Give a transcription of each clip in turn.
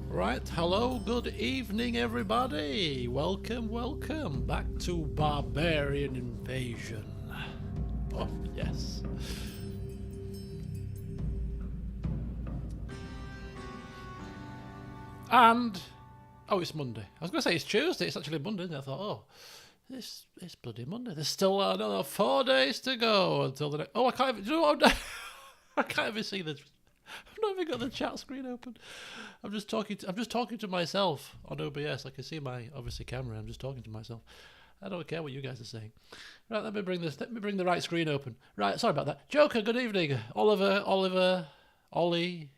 Right, hello, good evening everybody. Welcome back to Barbarian Invasion. Oh, yes. And, oh, it's Monday. I was going to say it's Tuesday, it's actually Monday, and I thought, oh, it's bloody Monday. There's still another 4 days to go until the next... Oh, I can't even... Do you know what I can't even see this. I've not even got the chat screen open. I'm just talking to myself on OBS. I can see my obviously camera. I'm just talking to myself. I don't care what you guys are saying. Right, let me bring the right screen open. Right, sorry about that. Joker, good evening. Ollie.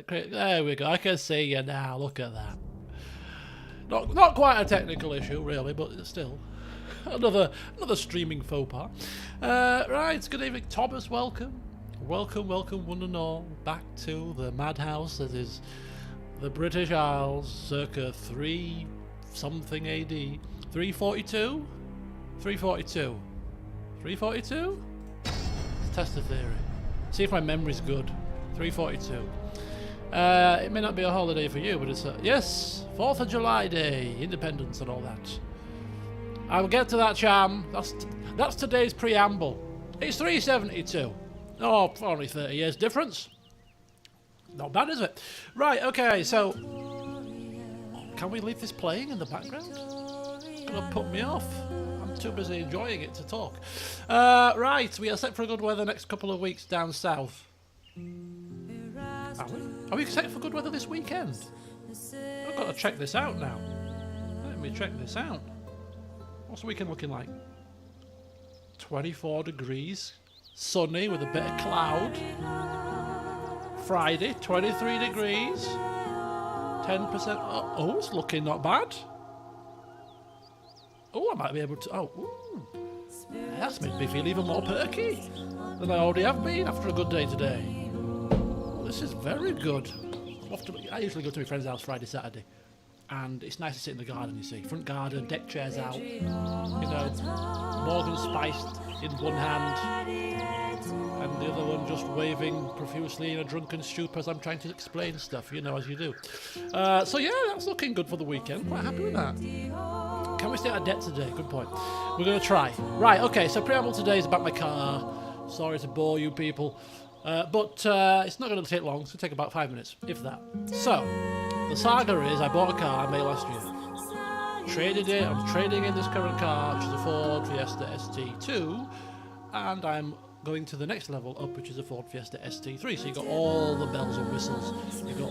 Great. There we go. I can see you now. Look at that. Not quite a technical issue, really, but still. Another streaming faux pas. Right, good evening, Thomas. Welcome, one and all, back to the madhouse that is the British Isles, circa 3 something AD. 342? 342? 342? Let's test the theory. See if my memory's good. 342. It may not be a holiday for you, but it's yes, 4th of July Day, Independence and all that. I'll get to that, Cham. That's today's preamble. It's 372. Oh, only 30 years difference. Not bad, is it? Right, okay, so... Can we leave this playing in the background? It's going to put me off. I'm too busy enjoying it to talk. Right, we are set for good weather next couple of weeks down south. Are we? Are we set for good weather this weekend? I've got to check this out now. Let me check this out. What's the weekend looking like? 24 degrees. Sunny with a bit of cloud. Friday, 23 degrees. 10%. Oh, it's looking not bad. Oh, I might be able to... Oh, ooh. That's made me feel even more perky than I already have been after a good day today. This is very good. I usually go to my friend's house Friday, Saturday. And it's nice to sit in the garden, you see. Front garden, deck chairs out. You know, Morgan spiced in one hand. And the other one just waving profusely in a drunken stupor as I'm trying to explain stuff, you know, as you do. So yeah, that's looking good for the weekend. Quite happy with that. Can we stay out of debt today? Good point. We're going to try. Right, okay, so preamble today is about my car. Sorry to bore you people. But it's not going to take long. It's going to take about 5 minutes, if that. So, the saga is I bought a car May last year. Traded it. I'm trading in this current car, which is a Ford Fiesta ST2. And I'm going to the next level up, which is a Ford Fiesta ST3. So you've got all the bells and whistles. You've got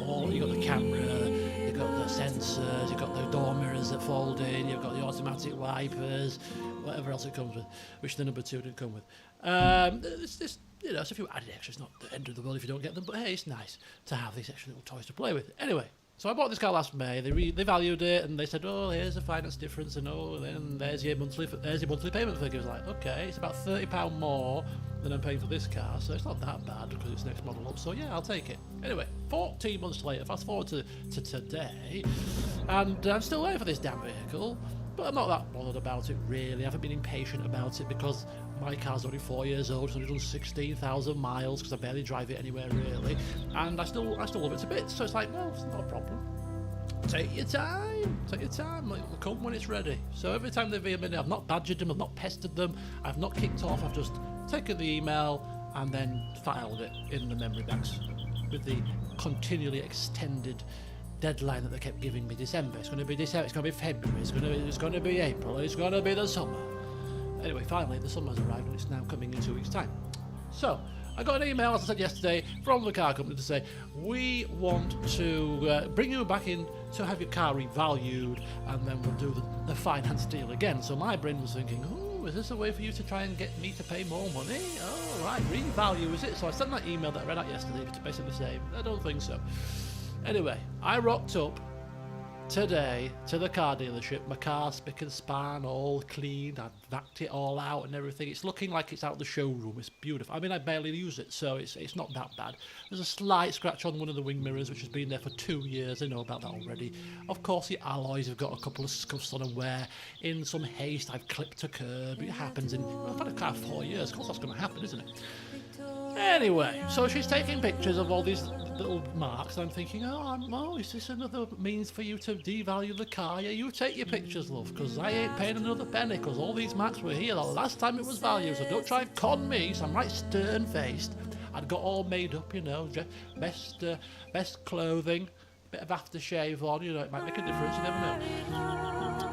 the camera, you've got the sensors, you've got the door mirrors that fold in, you've got the automatic wipers, whatever else it comes with, which the number 2 didn't come with. It's you know, so if you add extra, it's not the end of the world if you don't get them, but hey, it's nice to have these extra little toys to play with. Anyway, so I bought this car last May. They valued it and they said, oh, here's the finance difference, and oh, then there's your monthly payment figure. It's like, okay, it's about £30 more than I'm paying for this car, so it's not that bad because it's next model up. So yeah, I'll take it. Anyway, 14 months later, fast forward to today, and I'm still waiting for this damn vehicle. But I'm not that bothered about it, really. I haven't been impatient about it because my car's only 4 years old. It's only done 16,000 miles because I barely drive it anywhere, really. And I still love it to bits. So it's like, well, it's not a problem. Take your time. Like, it'll come when it's ready. So every time they've emailed me, I've not badgered them, I've not pestered them, I've not kicked off. I've just taken the email and then filed it in the memory banks with the continually extended deadline that they kept giving me. December, it's going to be December, it's going to be February, it's going to be April, it's going to be the summer. Anyway, finally the summer's arrived and it's now coming in 2 weeks' time. So I got an email, as I said yesterday, from the car company to say we want to bring you back in to have your car revalued, and then we'll do the finance deal again. So my brain was thinking, oh, is this a way for you to try and get me to pay more money? Oh right, revalue is it? So I sent that email that I read out yesterday to basically say I don't think so. Anyway, I rocked up today to the car dealership. My car spick and span, all clean. I've vacked it all out and everything. It's looking like it's out of the showroom. It's beautiful. I mean, I barely use it, so it's not that bad. There's a slight scratch on one of the wing mirrors, which has been there for 2 years. I know about that already. Of course, the alloys have got a couple of scuffs on them where, in some haste, I've clipped a curb. It happens in... Well, I've had a car for 4 years. Of course, that's going to happen, isn't it? Anyway, so she's taking pictures of all these little marks, and I'm thinking, oh, is this another means for you to devalue the car? Yeah, you take your pictures, love, because I ain't paying another penny, because all these marks were here the last time it was valued, so don't try and con me. So I'm right stern-faced. I'd got all made up, you know, best clothing, bit of aftershave on, you know, it might make a difference, you never know.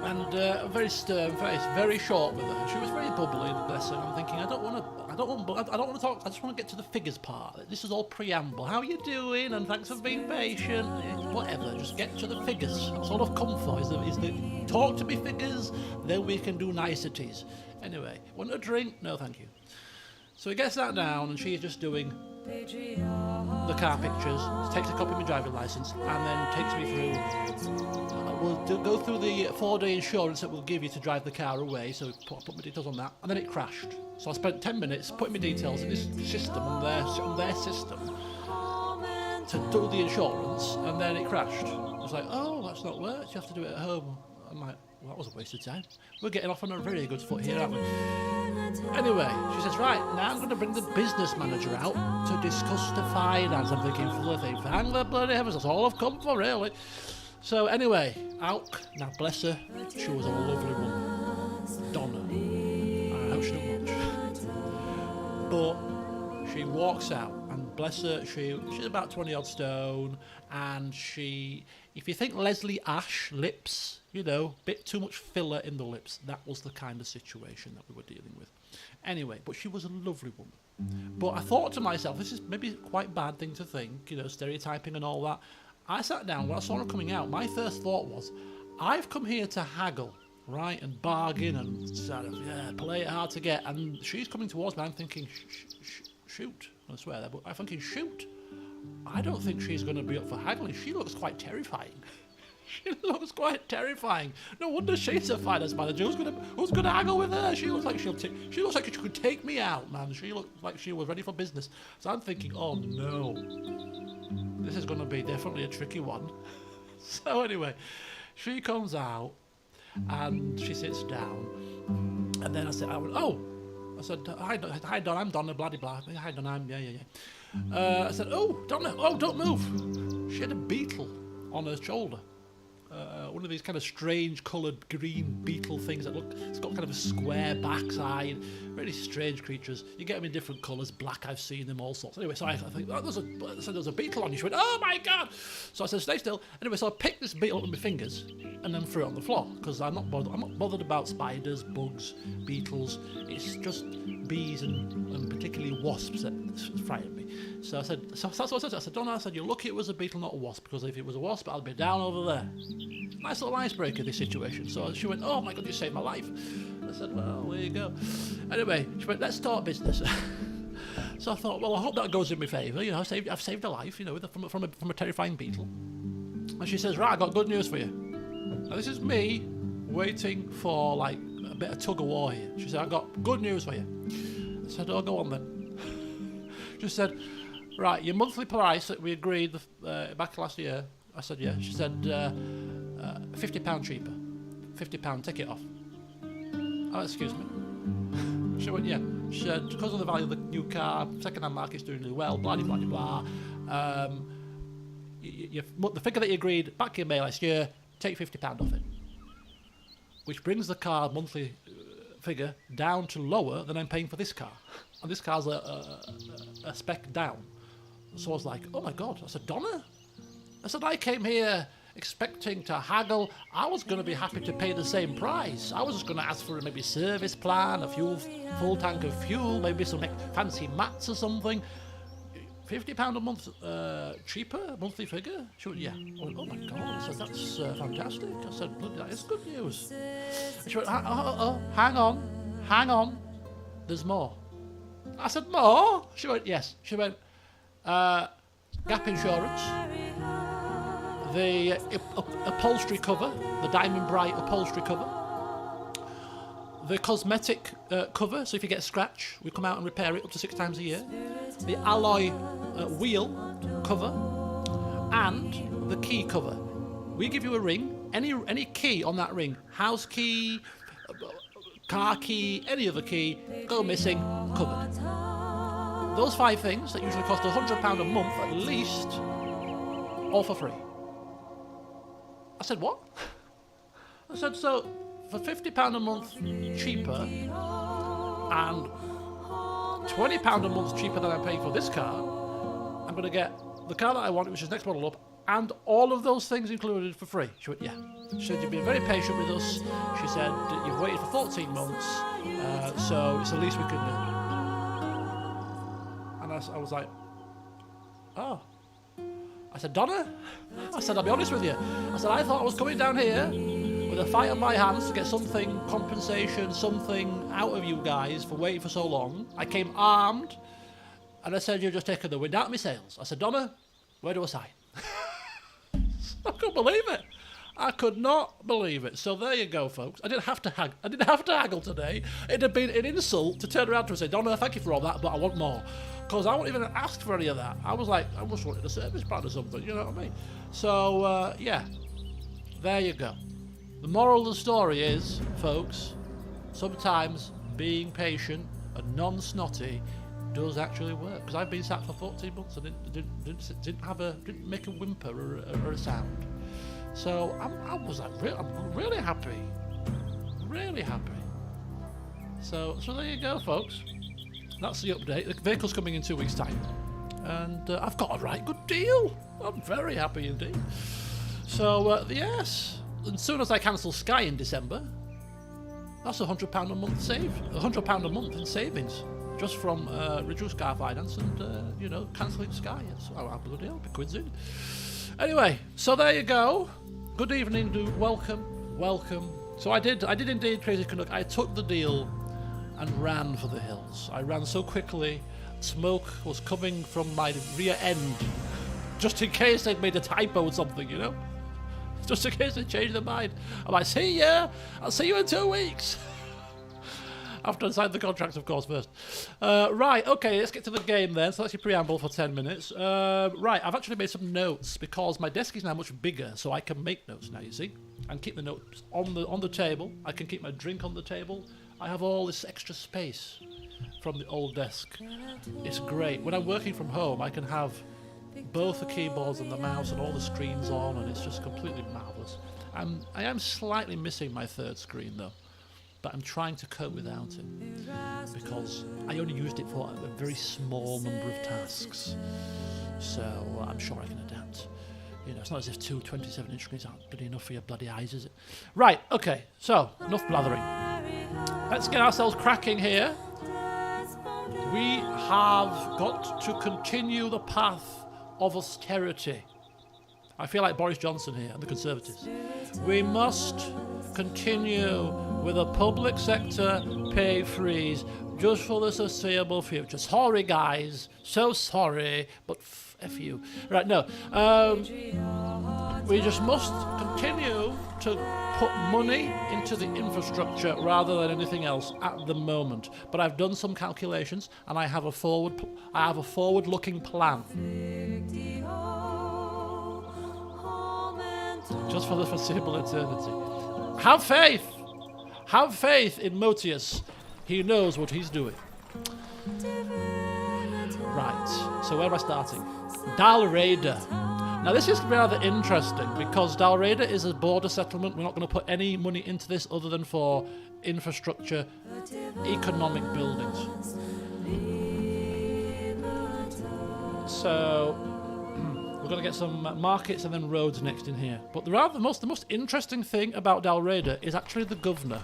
And a very stern face, very short with her. She was very bubbly, bless her. I'm thinking, I don't want to talk. I just want to get to the figures part. This is all preamble. How are you doing? And thanks for being patient. Whatever. Just get to the figures. That's all I've come for. Is the talk to me figures. Then we can do niceties. Anyway, want a drink? No, thank you. So he gets that down, and she's just doing the car pictures, takes a copy of my driving licence, and then takes me through. We'll go through the 4-day insurance that we'll give you to drive the car away, so put my details on that, and then it crashed. So I spent 10 minutes putting my details in this system, on their system, to do the insurance, and then it crashed. I was like, oh, that's not worked, you have to do it at home. I'm like, well, that was a waste of time. We're getting off on a very good foot here, aren't we? Anyway, she says, right, now I'm going to bring the business manager out to discuss the finance. I'm thinking, thank the bloody heavens, that's all I've come for, really. So anyway, out. Now, bless her, she was a lovely woman. Donna. I hope she don't watch. But she walks out, and bless her, she's about 20-odd stone, and if you think Leslie Ash lips, you know, bit too much filler in the lips, that was the kind of situation that we were dealing with. Anyway, but she was a lovely woman. But I thought to myself, this is maybe quite a bad thing to think, you know, stereotyping and all that. I sat down, when I saw her coming out, my first thought was, I've come here to haggle, right, and bargain and sort of, play it hard to get, and she's coming towards me, I'm thinking, shoot, I swear that, but I'm thinking, shoot, I don't think she's going to be up for haggling. She looks quite terrifying. She looks quite terrifying. No wonder she's a finance manager. Who's gonna haggle with her? She looks like she looks like she could take me out, man. She looked like she was ready for business. So I'm thinking, oh no, this is gonna be definitely a tricky one. So anyway, she comes out and she sits down, and then I said, hi Donna, I'm Donna, blah blah. Hi Donna, I said, oh Donna, don't move. She had a beetle on her shoulder. One of these kind of strange coloured green beetle things that look, it's got kind of a square backside, really strange creatures. You get them in different colours, black, I've seen them, all sorts. Anyway, so I think, there's a beetle on you. She went, oh my God! So I said, stay still. Anyway, so I picked this beetle up with my fingers and then threw it on the floor, because I'm not bothered about spiders, bugs, beetles. It's just bees and particularly wasps that frighten me. So I said, so that's what I said. I said, Donna, you're lucky it was a beetle, not a wasp, because if it was a wasp, I'd be down over there. Nice little icebreaker, this situation. So she went, oh my God, you saved my life. I said, well, there you go. Anyway, she went, let's talk business. So I thought, well, I hope that goes in my favour. You know, I've saved a life, you know, from a terrifying beetle. And she says, right, I've got good news for you. Now, this is me waiting for, like, a bit of tug-of-war here. She said, I've got good news for you. I said, oh, go on then. She said, right, your monthly price that we agreed back last year. I said, yeah. She said, £50 cheaper. £50, take it off. Oh, excuse me. She went, yeah. She said, because of the value of the new car, second-hand market's doing really well, blah, blah, blah, blah. The figure that you agreed back in May last year, take £50 off it. Which brings the car monthly figure down to lower than I'm paying for this car. And this car's a spec down. So I was like, oh my God. I said, Donna? I said, I came here expecting to haggle. I was going to be happy to pay the same price. I was just going to ask for maybe service plan, a full tank of fuel, maybe some fancy mats or something. £50 a month cheaper, monthly figure? She went, yeah. I went, oh my God. I said, that's fantastic. I said, bloody, that is good news. And she went, hang on. There's more. I said, more? She went, yes. She went, gap insurance, the upholstery cover, the Diamond Bright upholstery cover, the cosmetic cover, so if you get a scratch, we come out and repair it up to 6 times a year, the alloy wheel cover, and the key cover. We give you a ring, any key on that ring, house key, car key, any other key, go missing, covered. those 5 things that usually cost £100 a month at least, all for free. I said, what? I said, so for £50 a month cheaper and £20 a month cheaper than I'm paying for this car, I'm going to get the car that I want, which is next model up, and all of those things included for free. She went, yeah. She said, you've been very patient with us. She said, you've waited for 14 months, so it's the least we can do. And I was like, oh. I said, Donna? I said, I'll be honest with you. I said, I thought I was coming down here with a fight on my hands to get something, compensation, something out of you guys for waiting for so long. I came armed, and I said, you're just taking the wind out of my sails. I said, Donna, where do I sign? I couldn't believe it. I could not believe it. So there you go, folks. I didn't have to haggle today. It'd have been an insult to turn around to her and say, Donna, thank you for all that, but I want more. Because I won't even ask for any of that. I was like, I just wanted a service plan or something, you know what I mean? So, yeah, there you go. The moral of the story is, folks, sometimes being patient and non-snotty does actually work. Because I've been sat for 14 months and didn't make a whimper or a sound. So I'm really happy. Really happy. So there you go, folks. That's the update. The vehicle's coming in 2 weeks' time. And I've got a right good deal. I'm very happy indeed. So, yes. As soon as I cancel Sky in December, that's £100 a month saved. £100 a month in savings. Just from reduced car finance and, cancelling Sky. I'll have a good deal. Be quidsing. Anyway, so there you go. Good evening. Welcome. So I did indeed, Crazy Canuck. I took the deal and ran for the hills. I ran so quickly, smoke was coming from my rear end, just in case they'd made a typo or something, just in case they changed their mind. I'm like, see ya, I'll see you in 2 weeks. After I signed the contract, of course, first. Right, okay, let's get to the game then. So that's your preamble for 10 minutes. Right, I've actually made some notes because my desk is now much bigger, so I can make notes now, you see, and keep the notes on the table. I can keep my drink on the table. I have all this extra space from the old desk. It's great. When I'm working from home, I can have both the keyboards and the mouse and all the screens on, and it's just completely marvellous. I am slightly missing my third screen, though, but I'm trying to cope without it because I only used it for a very small number of tasks. So I'm sure I can adapt. It's not as if two 27-inch screens aren't good enough for your bloody eyes, is it? Right, okay, so enough blathering. Let's get ourselves cracking here. We have got to continue the path of austerity. I feel like Boris Johnson here and the Conservatives. We must continue with a public sector pay freeze just for the foreseeable future. Sorry, guys. So sorry, but F you. Right, no. We just must continue to put money into the infrastructure rather than anything else at the moment. But I've done some calculations and I have a forward-looking plan. Just for the foreseeable eternity. Have faith! Have faith in Motius. He knows what he's doing. Right, so where am I starting? Dalriada. Now this is rather interesting because Dalriada is a border settlement. We're not going to put any money into this other than for infrastructure, economic buildings. So we're going to get some markets and then roads next in here. But the most interesting thing about Dalriada is actually the governor,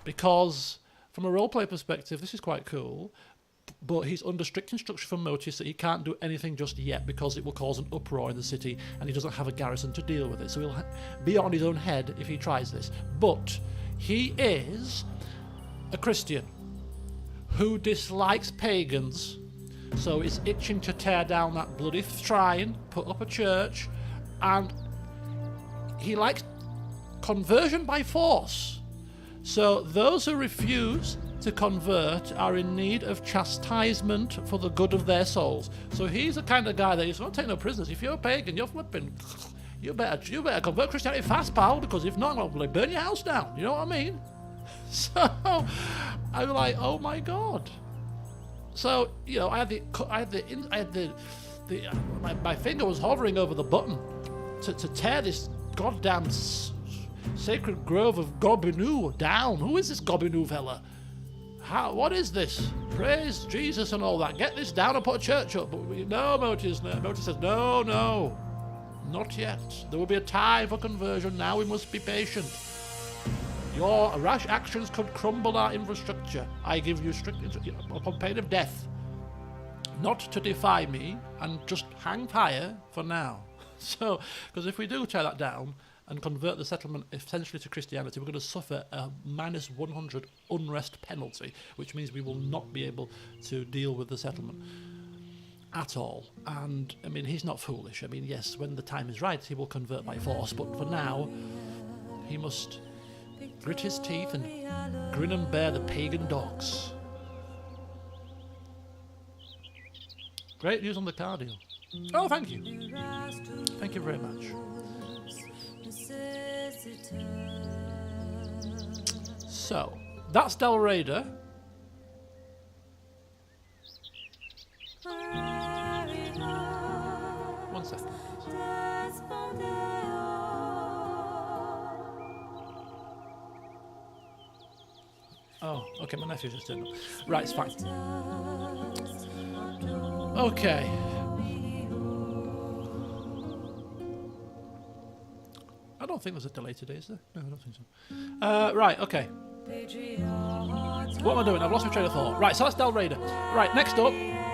because from a roleplay perspective, this is quite cool. But he's under strict instruction from Motius that he can't do anything just yet because it will cause an uproar in the city and he doesn't have a garrison to deal with it. So he'll be on his own head if he tries this. But he is a Christian who dislikes pagans, so he's itching to tear down that bloody shrine, put up a church, and he likes conversion by force. So those who refuse to convert are in need of chastisement for the good of their souls. So he's the kind of guy that he's not take no prisoners. If you're a pagan, you're flipping. You better convert Christianity fast, pal, because if not, I'm going to burn your house down. You know what I mean? So I'm like, oh my God. So you know, my finger was hovering over the button to tear this goddamn sacred grove of Gorbinu down. Who is this Gorbinu fella? What is this? Praise Jesus and all that. Get this down and put a church up. But no, Motis says, no, not yet. There will be a time for conversion. Now we must be patient. Your rash actions could crumble our infrastructure. I give you strict upon pain of death. Not to defy me and just hang fire for now. So, because if we do tear that down and convert the settlement essentially to Christianity, we're going to suffer a -100 unrest penalty, which means we will not be able to deal with the settlement at all. And, I mean, he's not foolish. I mean, yes, when the time is right, he will convert by force, but for now, he must grit his teeth and grin and bear the pagan dogs. Great news on the car deal. Oh, thank you. Thank you very much. So, that's Del Raider. One second, please. Oh, okay, my nephew just turned up. Right, it's fine. Okay. I don't think there's a delay today, is there? No, I don't think so. Right, okay. What am I doing? I've lost my train of thought. Right, so that's Del Raider. Right, next up. There's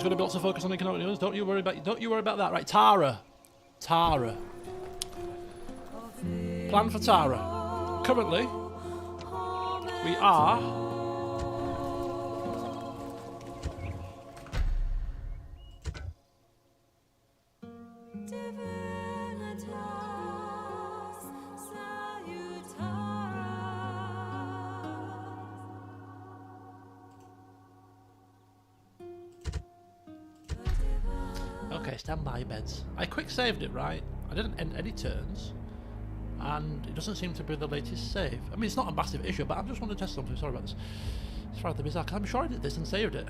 going to be lots of focus on economic news. Don't you worry about that. Right, Tara. Plan for Tara. Currently, we are okay, standby beds. I quick saved it, right? I didn't end any turns, and it doesn't seem to be the latest save. I mean, it's not a massive issue, but I just want to test something. Sorry about this. It's rather bizarre. I'm sure I did this and saved it.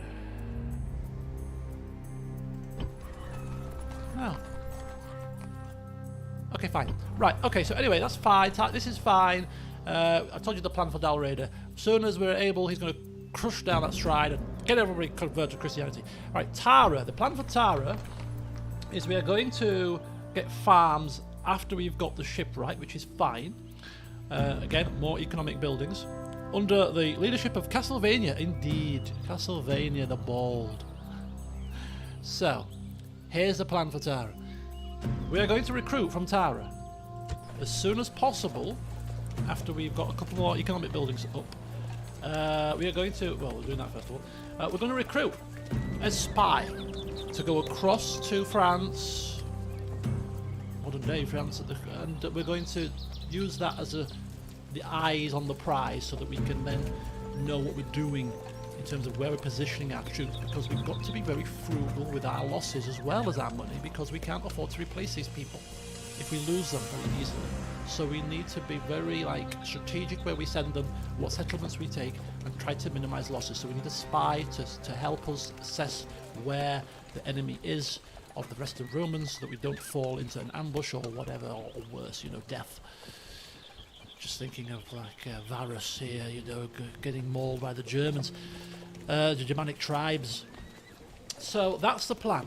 No. Okay, fine. Right, okay, so anyway, that's fine. This is fine. I told you the plan for Del Raider. As soon as we're able, he's going to crush down that shrine and get everybody converted to Christianity. Right, Tara. The plan for Tara is we are going to get farms after we've got the ship right, which is fine. Again, more economic buildings. Under the leadership of Castlevania, indeed. Castlevania the Bald. So, here's the plan for Tara. We are going to recruit from Tara as soon as possible after we've got a couple more economic buildings up. We are going to, well, we're doing that first of all. We're going to recruit a spy to go across to France, modern day France, and we're going to use that as the eyes on the prize so that we can then know what we're doing in terms of where we're positioning our troops, because we've got to be very frugal with our losses as well as our money, because we can't afford to replace these people if we lose them very easily. So we need to be very strategic where we send them, what settlements we take, and try to minimize losses. So we need a spy to help us assess where the enemy is of the rest of the Romans, so that we don't fall into an ambush or whatever, or worse, death. Just thinking of Varus here, getting mauled by the Germans, the Germanic tribes. So that's the plan.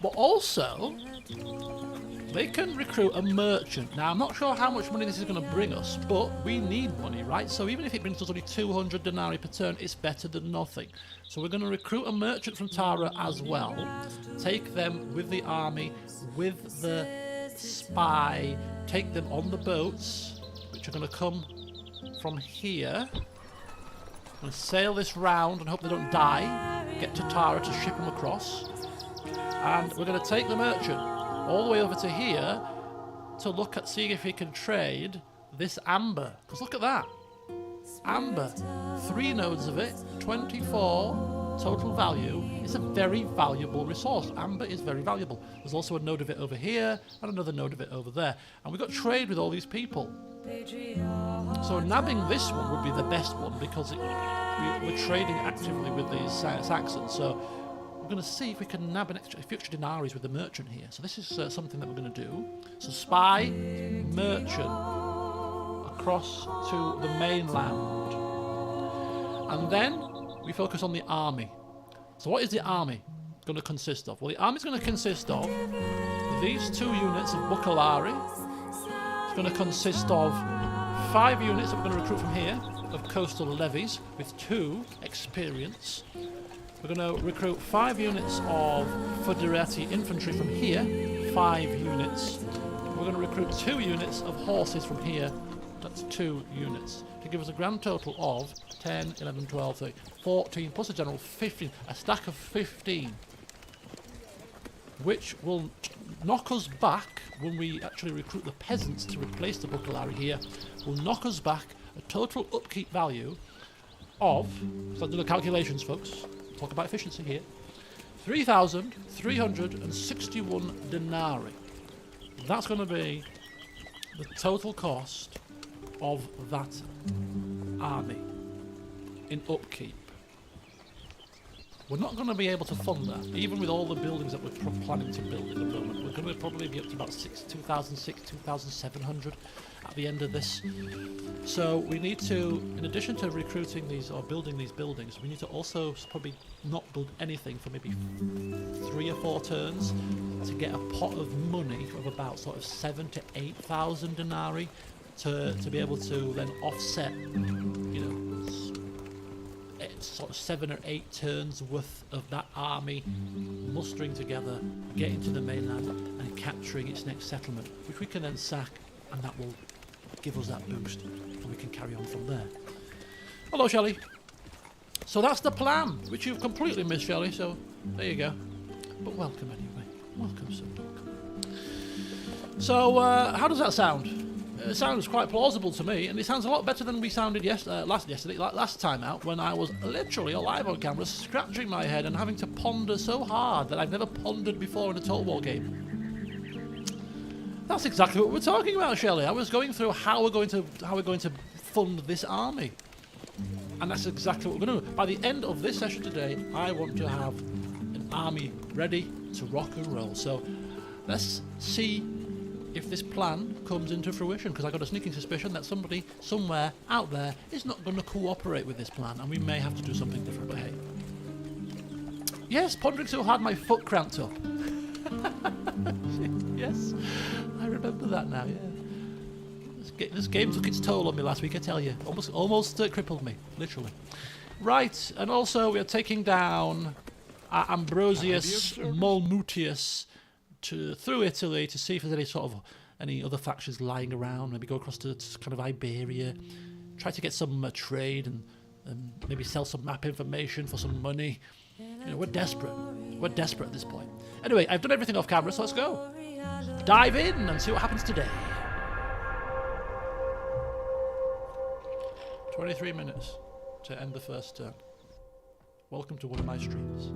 But also, they can recruit a merchant. Now, I'm not sure how much money this is going to bring us, but we need money, right? So even if it brings us only 200 denarii per turn, it's better than nothing. So we're going to recruit a merchant from Tara as well, take them with the army, with the spy, take them on the boats, which are going to come from here. I'm going to sail this round and hope they don't die, get to Tara to ship them across. And we're going to take the merchant all the way over to here to look at seeing if he can trade this amber. Because look at that. Amber. 3 nodes of it, 24 total value. It's a very valuable resource. Amber is very valuable. There's also a node of it over here and another node of it over there. And we've got trade with all these people. So nabbing this one would be the best one, because we're trading actively with these Saxons, so we're going to see if we can nab a few extra denaries with the merchant here. So this is something that we're going to do. So spy, merchant, across to the mainland. And then we focus on the army. So what is the army going to consist of? Well, the army is going to consist of these 2 units of Bucalari. It's going to consist of 5 units that we're going to recruit from here of coastal levies with 2 experience. We're going to recruit 5 units of Foederati infantry from here, 5 units. We're going to recruit 2 units of horses from here, that's 2 units, to give us a grand total of 10, 11, 12, 13, 14, plus a general 15, a stack of 15, which will knock us back when we actually recruit the peasants to replace the Bucalari here, will knock us back a total upkeep value of, so I'll do the calculations folks, talk about efficiency here, 3,361 denarii. That's going to be the total cost of that army in upkeep. We're not going to be able to fund that, even with all the buildings that we're planning to build at the moment. We're going to probably be up to about 2,700 at the end of this. So we need to, in addition to recruiting these or building these buildings, we need to also probably not build anything for maybe 3 or 4 turns to get a pot of money of about sort of 7,000 to 8,000 denarii to be able to then offset, you know, sort of 7 or 8 turns worth of that army mustering together, getting to the mainland and capturing its next settlement, which we can then sack, and that will give us that boost and we can carry on from there. Hello Shelley. So that's the plan, which you've completely missed, Shelley, so there you go. But welcome anyway. Welcome, sir. Welcome. So how does that sound? It sounds quite plausible to me, and it sounds a lot better than we sounded last time out, when I was literally alive on camera, scratching my head and having to ponder so hard that I've never pondered before in a Total War game. That's exactly what we're talking about, Shelley. I was going through how we're going to fund this army, and that's exactly what we're going to do. By the end of this session today, I want to have an army ready to rock and roll. So let's see if this plan comes into fruition, because I've got a sneaking suspicion that somebody somewhere out there is not going to cooperate with this plan, and we may have to do something different, but hey. Yes, pondering so hard my foot cramped up. Yes, I remember that now, yeah. This game took its toll on me last week, I tell you. Almost crippled me, literally. Right, and also we are taking down Ambrosius Molmutius through Italy to see if there's any other factions lying around. Maybe go across to kind of Iberia, try to get some trade and maybe sell some map information for some money. You know, we're desperate. We're desperate at this point. Anyway, I've done everything off camera, so let's go. Dive in and see what happens today. 23 minutes to end the first turn. Welcome to one of my streams.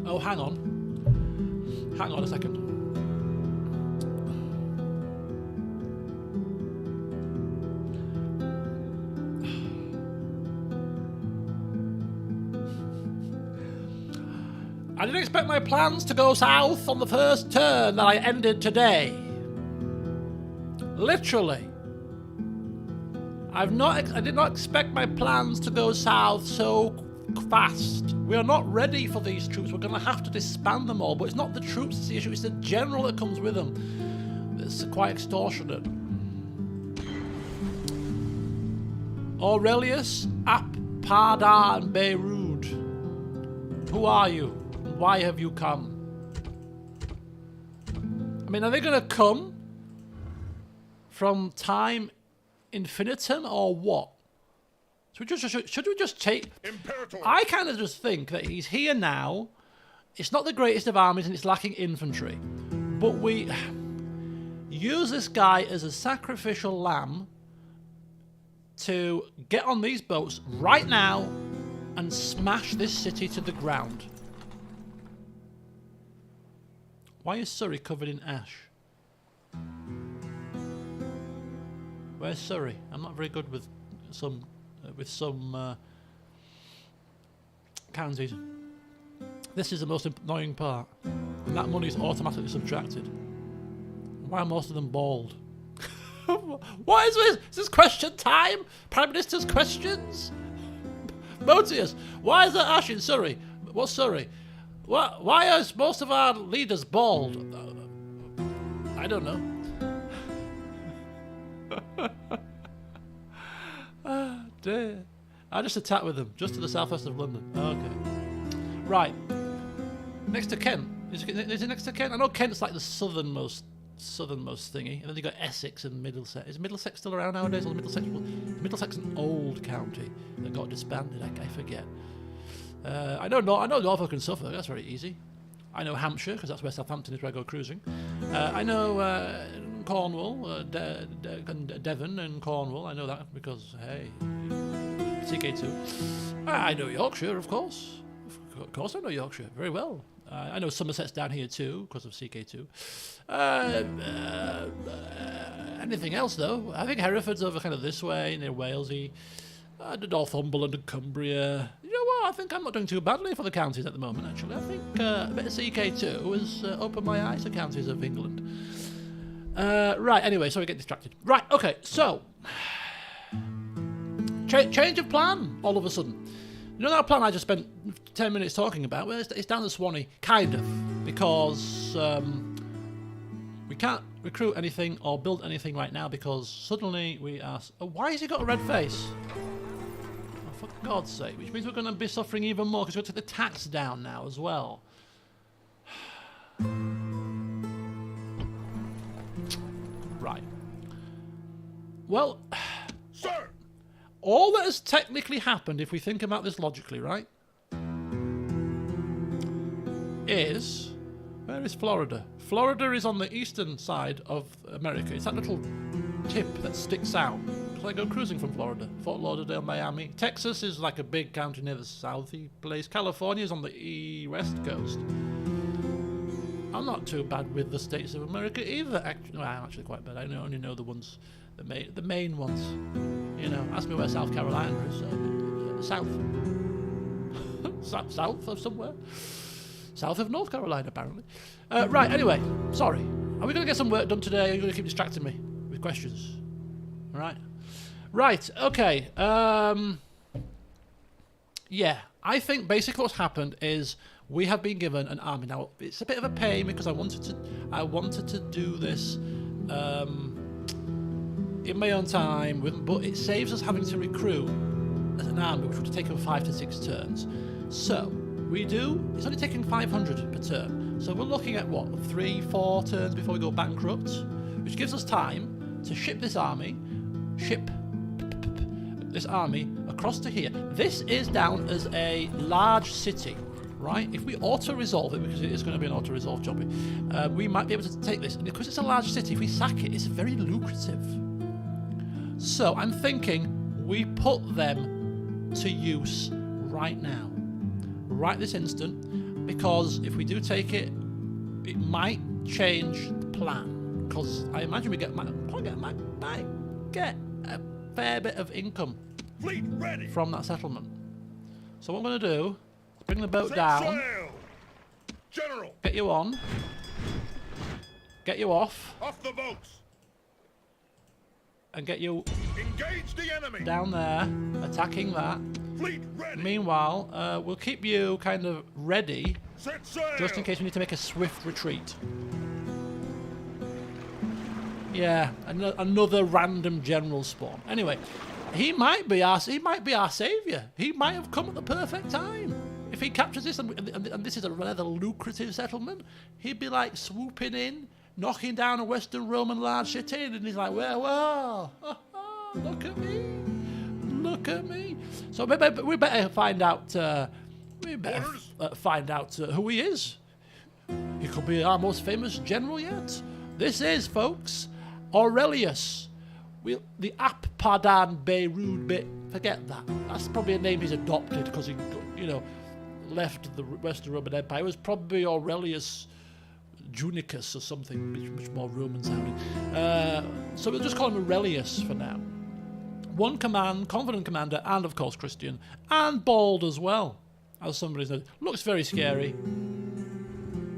Oh, hang on. Hang on a second. I didn't expect my plans to go south on the first turn that I ended today. Literally. I did not expect my plans to go south so fast. We are not ready for these troops. We're going to have to disband them all, but it's not the troops that's the issue, it's the general that comes with them. It's quite extortionate. Aurelius, Ap, Pardar, and Beirut. Who are you? And why have you come? I mean, are they going to come from time infinitum or what? Should we just take... Imperator. I kind of just think that he's here now. It's not the greatest of armies and it's lacking infantry. But we use this guy as a sacrificial lamb to get on these boats right now and smash this city to the ground. Why is Surrey covered in ash? Where's Surrey? I'm not very good with some counties. This is the most annoying part. And that money is automatically subtracted. Why are most of them bald? What is this? Is this question time? Prime Minister's questions? Motius, why is there ash in Surrey? What's Surrey? Why are most of our leaders bald? I don't know. Ah, dear. I just attacked with them, just to the southwest of London. Okay. Right. Next to Kent. Is it next to Kent? I know Kent's like the southernmost thingy, and then you got Essex and Middlesex. Is Middlesex still around nowadays? Or Middlesex is an old county that got disbanded. I forget. I know Norfolk and Suffolk. That's very easy. I know Hampshire because that's where Southampton is, where I go cruising. I know Cornwall, Devon and Cornwall. I know that because hey, CK2. I know Yorkshire, of course. Of course, I know Yorkshire very well. I know Somerset's down here too because of CK2. Anything else though? I think Hereford's over kind of this way near Walesy. Northumberland and Cumbria. You know what? I think I'm not doing too badly for the counties at the moment. Actually, I think a bit of CK2 has opened my eyes to counties of England. Right. Anyway, so we get distracted. Right. Okay. So change of plan all of a sudden. You know that plan I just spent 10 minutes talking about? Well, it's down to Swanee, kind of, because we can't recruit anything or build anything right now because suddenly we are... Oh, why has he got a red face? Oh, for God's sake, which means we're going to be suffering even more because we've got to take the tax down now as well. Right. Well... Sir! All that has technically happened, if we think about this logically, right, is... Where is Florida? Florida is on the eastern side of America. It's that little tip that sticks out. Because I go cruising from Florida. Fort Lauderdale, Miami. Texas is like a big county near the southy place. California is on the west coast. I'm not too bad with the states of America either. Actually, well, I'm actually quite bad. I only know the ones... The main ones, you know. Ask me where South Carolina is. South of somewhere. South of North Carolina, apparently. Right. Anyway, sorry. Are we going to get some work done today? Or are you going to keep distracting me with questions? All right. Right. Okay. Yeah. I think basically what's happened is we have been given an army. Now it's a bit of a pain because I wanted to do this. In my own time, but it saves us having to recruit as an army, which would take 5 to 6 turns. So it's only taking 500 per turn. So we're looking at what, 3-4 turns before we go bankrupt, which gives us time to ship this army across to here. This is down as a large city, right? If we auto-resolve it, because it is going to be an auto-resolve job, we might be able to take this. And because it's a large city, if we sack it, it's very lucrative. So I'm thinking we put them to use right now, right this instant, because if we do take it, it might change the plan. Because I imagine we might get a fair bit of income from that settlement. So what I'm going to do is bring the boat down, General, get you on, get you off the boats. And get you engage the enemy down there, attacking that. Fleet ready. Meanwhile, we'll keep you kind of ready, Set sail. just in case we need to make a swift retreat. Yeah, another random general spawn. Anyway, he might be our savior. He might have come at the perfect time. If he captures this, and this is a rather lucrative settlement, he'd be like swooping in, knocking down a Western Roman large city, and he's like, well, look at me. So we better find out. Find out who he is. He could be our most famous general yet. This is, folks, Aurelius. The Appadan Beirut bit. Forget that. That's probably a name he's adopted because he, left the Western Roman Empire. It was probably Aurelius Junicus or something, much more Roman sounding. So we'll just call him Aurelius for now. One command, confident commander, and of course Christian, and bald as well, as somebody said. Looks very scary.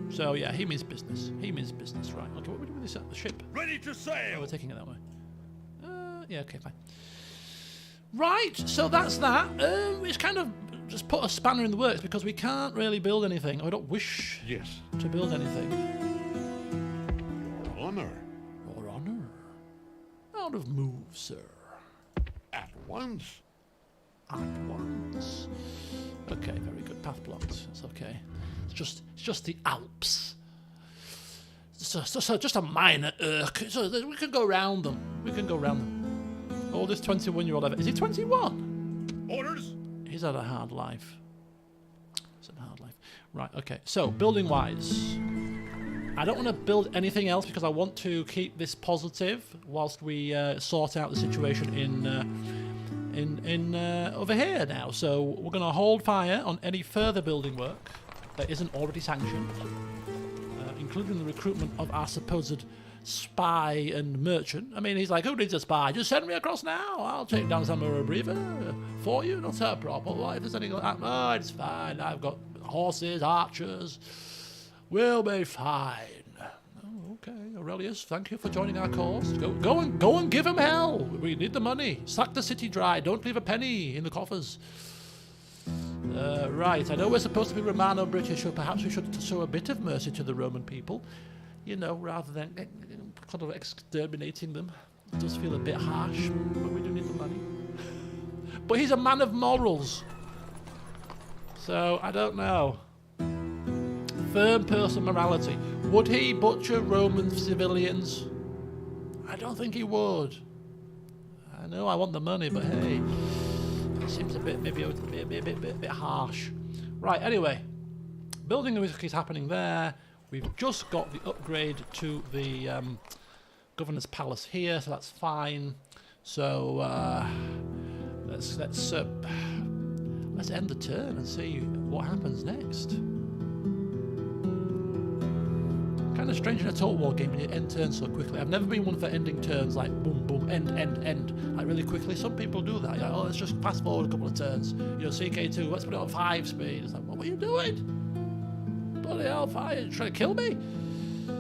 So yeah, he means business. He means business, right? Okay, what are we doing with this ship? Ready to Oh, sail. we're taking it that way. Yeah, okay, fine. Right, so that's that. It's kind of just put a spanner in the works because we can't really build anything. I don't wish Yes. to build anything. Your honor. Your honour. Out of move, sir. At once. At once. Okay, very good. Path blocked. It's okay. It's just the Alps. So just a minor irk. So we can go round them. We can go round them. Oldest 21-year-old. Is he 21? Orders. He's had a hard life. He's had a hard life. Right, okay. So, building-wise, I don't want to build anything else because I want to keep this positive whilst we sort out the situation in over here now. So, we're going to hold fire on any further building work that isn't already sanctioned, including the recruitment of our supposed spy and merchant. I mean, he's like, who needs a spy? Just send me across now. I'll take down some Romano-British for you. Not a problem. If there's anything like that, oh, it's fine. I've got horses, archers. We'll be fine. Oh, okay, Aurelius, thank you for joining our cause. Go and give him hell. We need the money. Suck the city dry. Don't leave a penny in the coffers. Right, I know we're supposed to be Romano-British, so perhaps we should show a bit of mercy to the Roman people. You know, rather than kind of exterminating them. It does feel a bit harsh, but we do need the money. But he's a man of morals. So, I don't know. Firm personal morality. Would he butcher Roman civilians? I don't think he would. I know I want the money, but hey, it seems a bit, maybe a bit harsh. Right, anyway. Building is happening there. We've just got the upgrade to the governor's palace here, so that's fine. So let's end the turn and see what happens next. Kind of strange in a Total War game when you end turns so quickly. I've never been one for ending turns like boom, boom, end, like really quickly. Some people do that. Like, oh, let's just fast forward a couple of turns. You know, CK2, let's put it on 5 speed. It's like, what were you doing? Bloody hell, fire, you're trying to kill me? I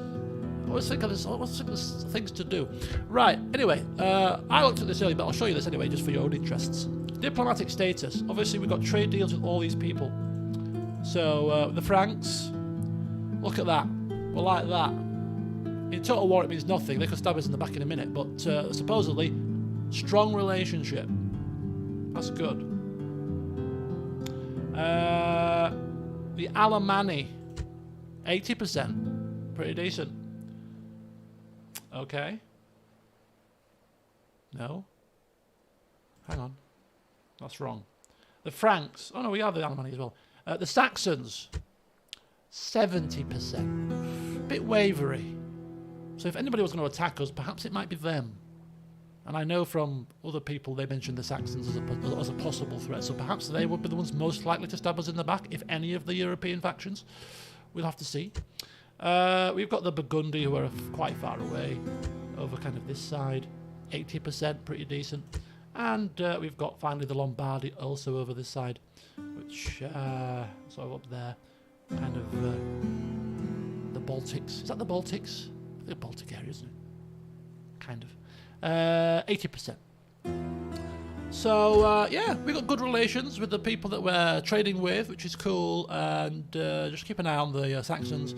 always think of this things to do. Right, anyway, I looked at this earlier, but I'll show you this anyway, just for your own interests. Diplomatic status. Obviously, we've got trade deals with all these people. So, the Franks, look at that. We're like that. In Total War, it means nothing. They could stab us in the back in a minute, but supposedly, strong relationship. That's good. The Alemanni. 80%. Pretty decent. Okay. No. Hang on. That's wrong. The Franks. Oh no, we are the Alemanni as well. The Saxons. 70%. Bit wavery. So if anybody was going to attack us, perhaps it might be them. And I know from other people they mentioned the Saxons as a possible threat. So perhaps they would be the ones most likely to stab us in the back, if any of the European factions. We'll have to see. We've got the Burgundy, who are quite far away, over kind of this side. 80%, pretty decent. And we've got finally the Lombardy also over this side, which sort of up there. Kind of the Baltics. Is that the Baltics? The Baltic area, isn't it? Kind of. 80%. So, yeah, we've got good relations with the people that we're trading with, which is cool, and just keep an eye on the Saxons.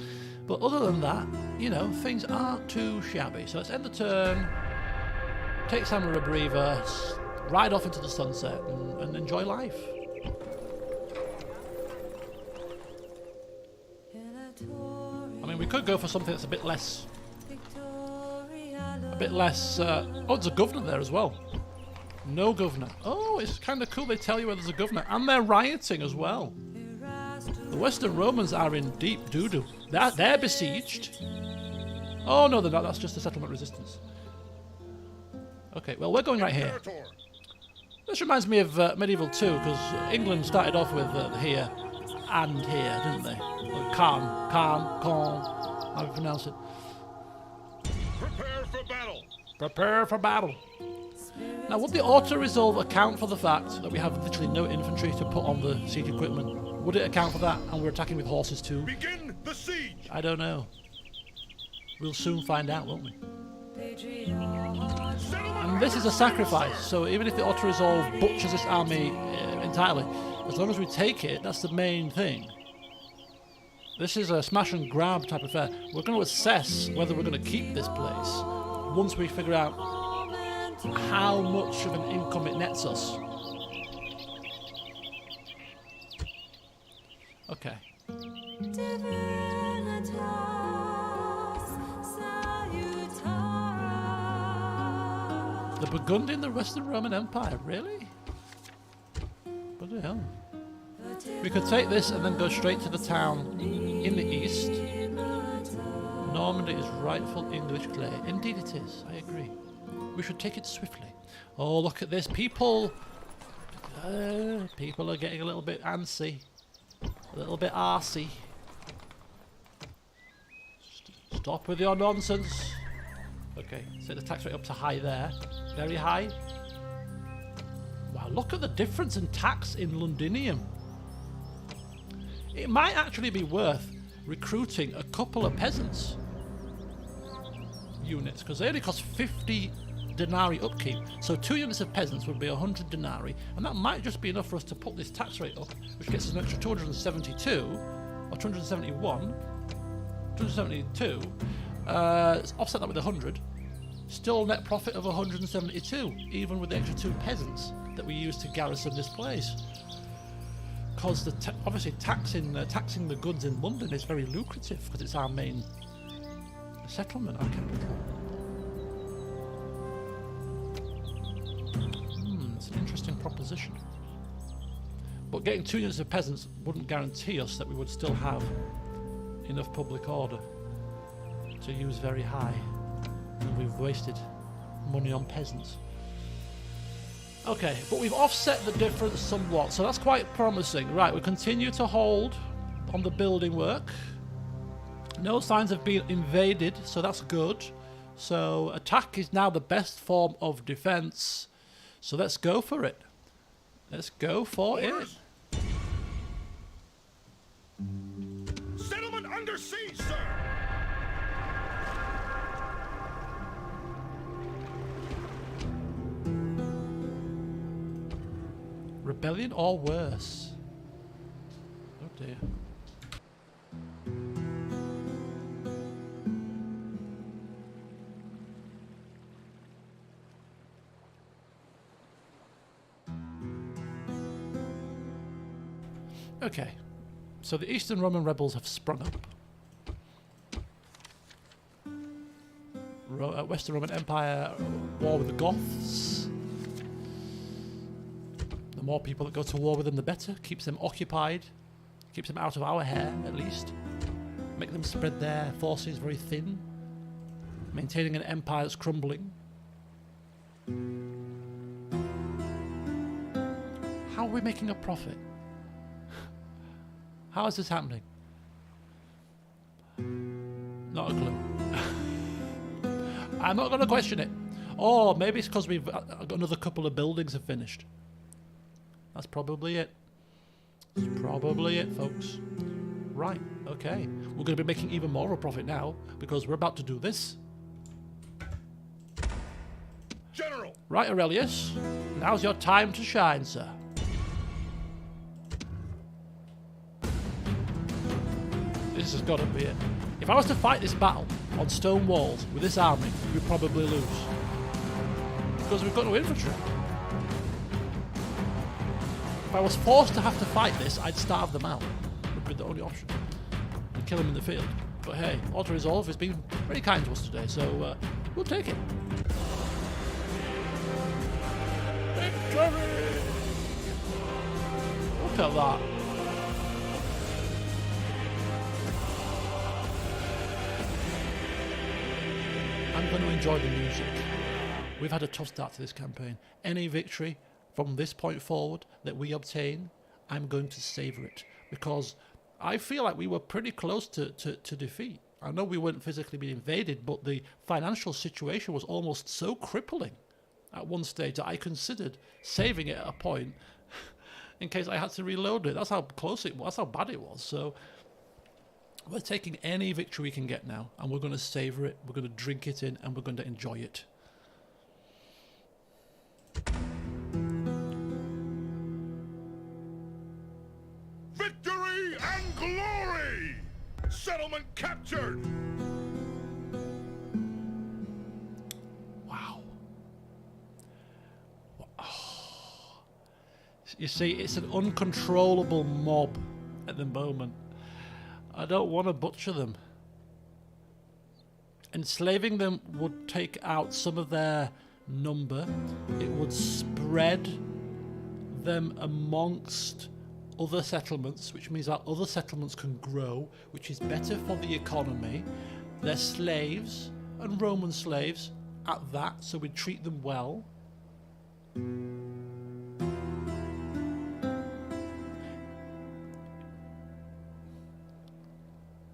But other than that, you know, things aren't too shabby. So let's end the turn, take some of a breather, ride off into the sunset, and enjoy life. I mean, we could go for something that's a bit less... oh, there's a governor there as well. No governor. Oh, it's kind of cool. They tell you where there's a governor. And they're rioting as well. The Western Romans are in deep doo-doo. They're besieged. Oh, no, they're not. That's just the settlement resistance. Okay, well, we're going right here. This reminds me of Medieval 2, because England started off with here and here, didn't they? Calm. how you pronounce it. Prepare for battle. Prepare for battle. Now, would the auto-resolve account for the fact that we have literally no infantry to put on the siege equipment? Would it account for that, and we're attacking with horses too? Begin the siege. I don't know. We'll soon find out, won't we? And this is a sacrifice, so even if the auto-resolve butchers this army entirely, as long as we take it, that's the main thing. This is a smash and grab type of affair. We're going to assess whether we're going to keep this place once we figure out how much of an income it nets us. Okay. The Burgundian, the rest of the Roman Empire, really? Bloody hell. We could take this and then go straight to the town in the east. Normandy is rightful English clay. Indeed it is, I agree. We should take it swiftly. Oh, look at this. People are getting a little bit antsy. A little bit arsey. Stop with your nonsense. Okay, set the tax rate up to high there. Very high. Wow, look at the difference in tax in Londinium. It might actually be worth recruiting a couple of peasants units, because they only cost 50 denarii upkeep. So 2 units of peasants would be 100 denarii, and that might just be enough for us to put this tax rate up, which gets us an extra 272 or 271. 272. Offset that with 100. Still net profit of 172, even with the extra 2 peasants that we use to garrison this place. Because obviously taxing the goods in London is very lucrative, because it's our main settlement, our capital. It's an interesting proposition. But getting 2 units of peasants wouldn't guarantee us that we would still have enough public order to use very high. And we've wasted money on peasants. Okay, but we've offset the difference somewhat, so that's quite promising. Right, we continue to hold on the building work. No signs of being invaded, so that's good. So attack is now the best form of defense. So let's go for it. Let's go for it. Settlement under siege, sir. Rebellion or worse? Oh dear. Okay, so the Eastern Roman rebels have sprung up. Western Roman Empire, war with the Goths. The more people that go to war with them, the better. Keeps them occupied. Keeps them out of our hair, at least. Make them spread their forces very thin. Maintaining an empire that's crumbling. How are we making a profit? How is this happening? Not a clue. I'm not going to question it. Or maybe it's because we've got another couple of buildings have finished. That's probably it. That's probably it, folks. Right, okay. We're going to be making even more of a profit now, because we're about to do this. General! Right, Aurelius. Now's your time to shine, sir. This has got to be it. If I was to fight this battle on stone walls with this army, we'd probably lose. Because we've got no infantry. If I was forced to have to fight this, I'd starve them out. Would be the only option. And kill them in the field. But hey, auto-resolve has been very kind to us today, so we'll take it. Victory! Look at that. I'm going to enjoy the music. We've had a tough start to this campaign. Any victory from this point forward that we obtain, I'm going to savour it, because I feel like we were pretty close to defeat. I know we weren't physically being invaded, but the financial situation was almost so crippling at one stage that I considered saving it at a point in case I had to reload it. That's how close it was, that's how bad it was. So we're taking any victory we can get now, and we're going to savor it, we're going to drink it in, and we're going to enjoy it. Victory and glory! Settlement captured! Wow. Oh. You see, it's an uncontrollable mob at the moment. I don't want to butcher them. Enslaving them would take out some of their number. It would spread them amongst other settlements, which means that other settlements can grow, which is better for the economy. They're slaves, and Roman slaves at that, so we treat them well.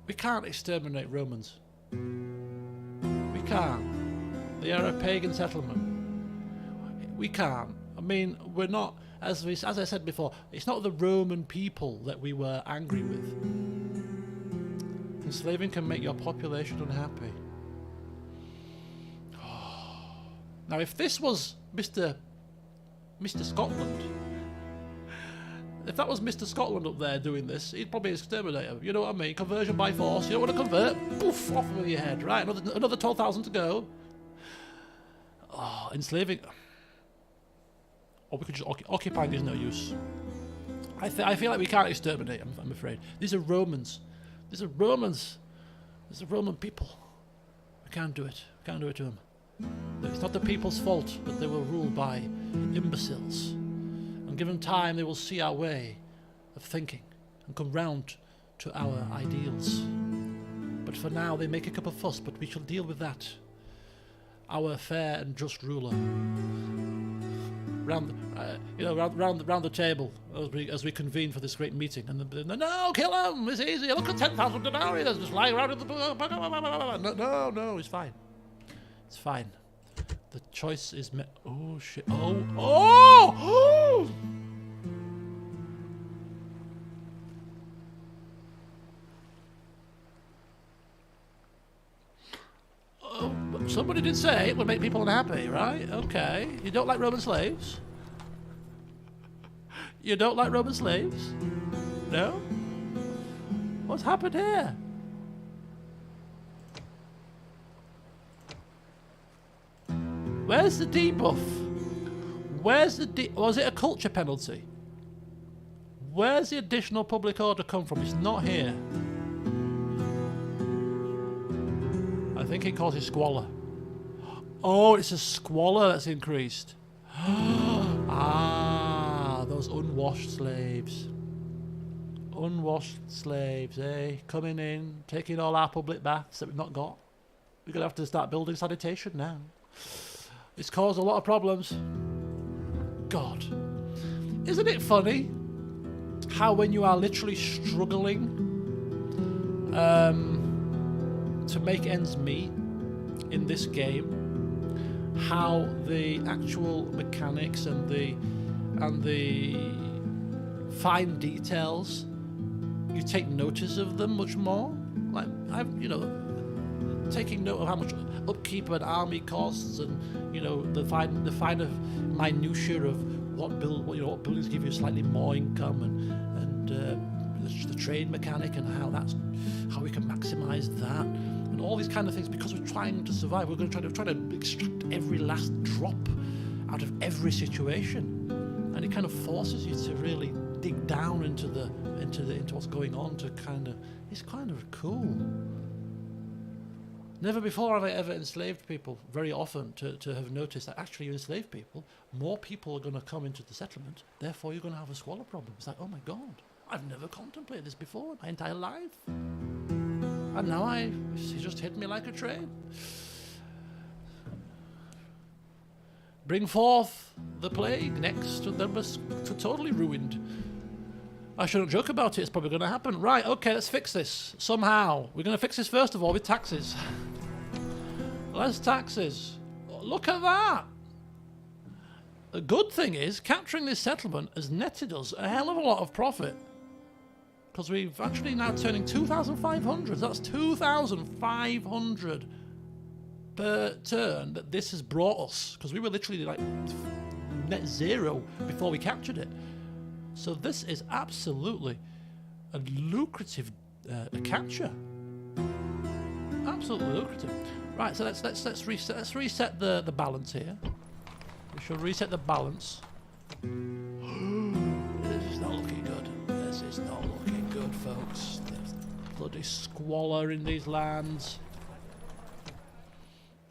We can't exterminate Romans. We can't. They are a pagan settlement. We can't. I mean, we're not, as I said before, it's not the Roman people that we were angry with. Enslaving can make your population unhappy. Now, if this was Mr. Scotland, if that was Mr. Scotland up there doing this, he'd probably exterminate him. You know what I mean? Conversion by force. You don't want to convert? Poof, off with your head. Right, another 12,000 to go. Oh, enslaving. Or we could just occupying is no use. I feel like we can't exterminate them, I'm afraid. These are Romans. These are Romans. These are Roman people. We can't do it. We can't do it to them. It's not the people's fault that they were ruled by imbeciles. And given time, they will see our way of thinking and come round to our ideals. But for now, they make a cup of fuss, but we shall deal with that. Our fair and just ruler. Round the table as we convene for this great meeting. And no, kill him! It's easy. Look at 10,000 denarii that's just lying around in the... No, it's fine. It's fine. The choice is oh, shit. Oh! Somebody did say it would make people unhappy, right? Okay. You don't like Roman slaves? You don't like Roman slaves? No? What's happened here? Where's the debuff? Where's the was it a culture penalty? Where's the additional public order come from? It's not here. I think it causes squalor. Oh, it's a squalor that's increased. Ah, those unwashed slaves. Unwashed slaves, eh? Coming in, taking all our public baths that we've not got. We're going to have to start building sanitation now. It's caused a lot of problems. God. Isn't it funny how when you are literally struggling to make ends meet in this game, how the actual mechanics and the fine details, you take notice of them much more. Like taking note of how much upkeep an army costs, and the finer minutiae of what buildings give you slightly more income, and the trade mechanic and how we can maximize that, and all these kind of things. Because we're trying to survive, we're going to try to extract every last drop out of every situation, and it kind of forces you to really dig down into what's going on. It's kind of cool. Never before have I ever enslaved people very often to have noticed that actually you enslave people, more people are going to come into the settlement, therefore you're going to have a squalor problem. It's like, oh my God, I've never contemplated this before in my entire life. And now he just hit me like a train. Bring forth the plague next, and then we're totally ruined. I shouldn't joke about it, it's probably going to happen. Right, okay, let's fix this. Somehow. We're going to fix this first of all with taxes. Less taxes. Look at that! The good thing is, capturing this settlement has netted us a hell of a lot of profit. Because we've actually now turning 2,500. That's 2,500 per turn that this has brought us. Because we were literally like net zero before we captured it. So this is absolutely a lucrative capture. Absolutely lucrative. Right, so let's reset the balance here. We should reset the balance. This is not looking good. This is not looking good, folks. There's bloody squalor in these lands.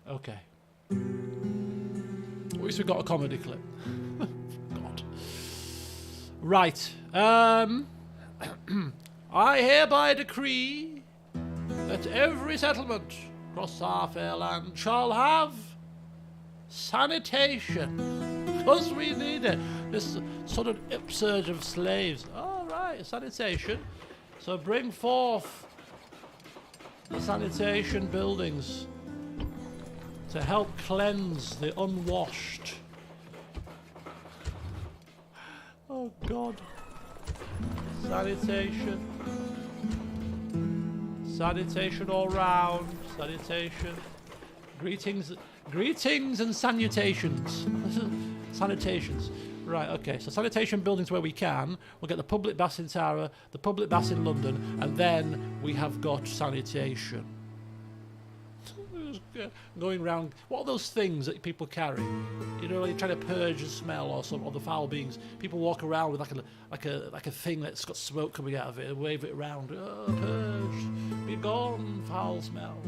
Okay. At least we got a comedy clip. God. Right. I hereby decree that every settlement across our fair land shall have sanitation. Because we need it. This sudden upsurge of slaves. All right, sanitation. So bring forth the sanitation buildings to help cleanse the unwashed. Oh God. Sanitation. Sanitation all round. Sanitation. Greetings and salutations. Sanitations. Right, okay. So sanitation buildings where we can. We'll get the public baths in Tara, the public baths in London, and then we have got sanitation. Going around, what are those things that people carry? You know, like trying to purge the smell or the foul beings. People walk around with like a thing that's got smoke coming out of it and wave it around. Oh, purge, be gone, foul smell.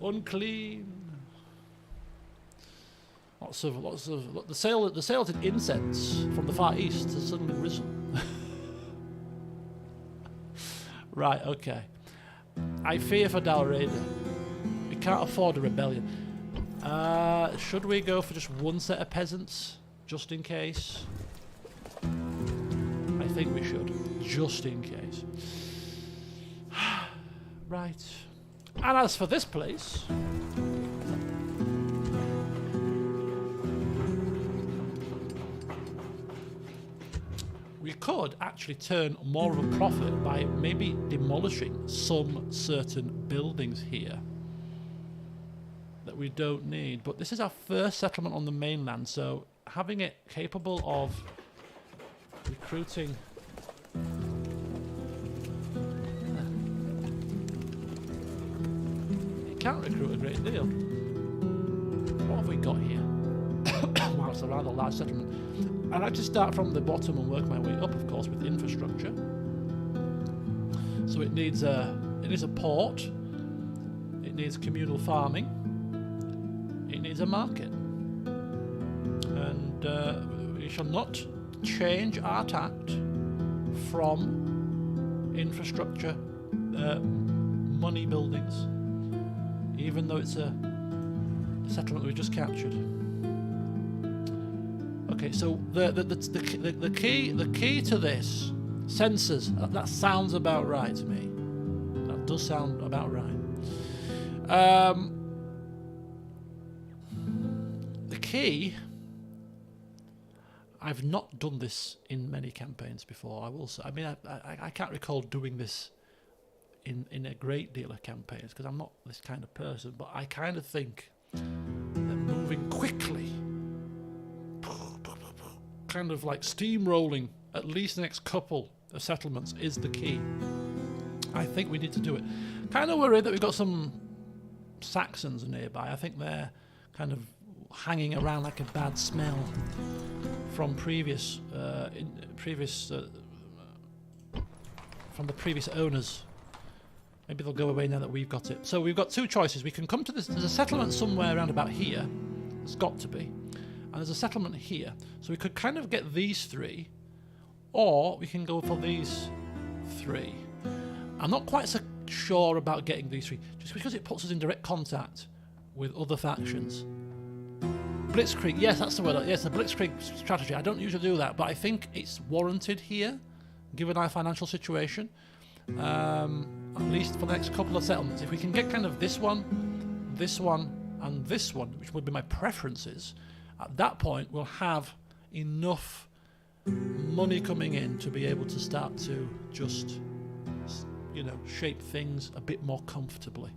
Unclean. Lots of the sales in incense from the Far East has suddenly risen. Right, okay. I fear for Dalraida. We can't afford a rebellion. Should we go for just one set of peasants, just in case? I think we should, just in case. Right. And as for this place, we could actually turn more of a profit by maybe demolishing some certain buildings here that we don't need. But this is our first settlement on the mainland, so having it capable of recruiting it can't recruit a great deal. What have we got here? Wow, it's a rather large settlement. I'd like to start from the bottom and work my way up, of course, with infrastructure. So it needs a port, it needs communal farming, it needs a market, and we shall not change our tact from infrastructure, money buildings, even though it's a settlement we just captured. Okay, so the key to this, sensors, that sounds about right to me. That does sound about right. The key, I've not done this in many campaigns before, I will say. I mean, I can't recall doing this in a great deal of campaigns, because I'm not this kind of person, but I kind of think that moving quickly, kind of like steamrolling at least the next couple of settlements is the key. I think we need to do it. Kind of worried that we've got some Saxons nearby. I think they're kind of hanging around like a bad smell from from the previous owners. Maybe they'll go away now that we've got it. So we've got two choices. We can come to this. There's a settlement somewhere around about here. There's got to be. And there's a settlement here. So we could kind of get these three. Or we can go for these three. I'm not quite so sure about getting these three. Just because it puts us in direct contact with other factions. Blitzkrieg, yes, that's the word. Yes, the Blitzkrieg strategy. I don't usually do that, but I think it's warranted here, given our financial situation. At least for the next couple of settlements. If we can get kind of this one, and this one, which would be my preferences, at that point we'll have enough money coming in to be able to start to just, you know, shape things a bit more comfortably.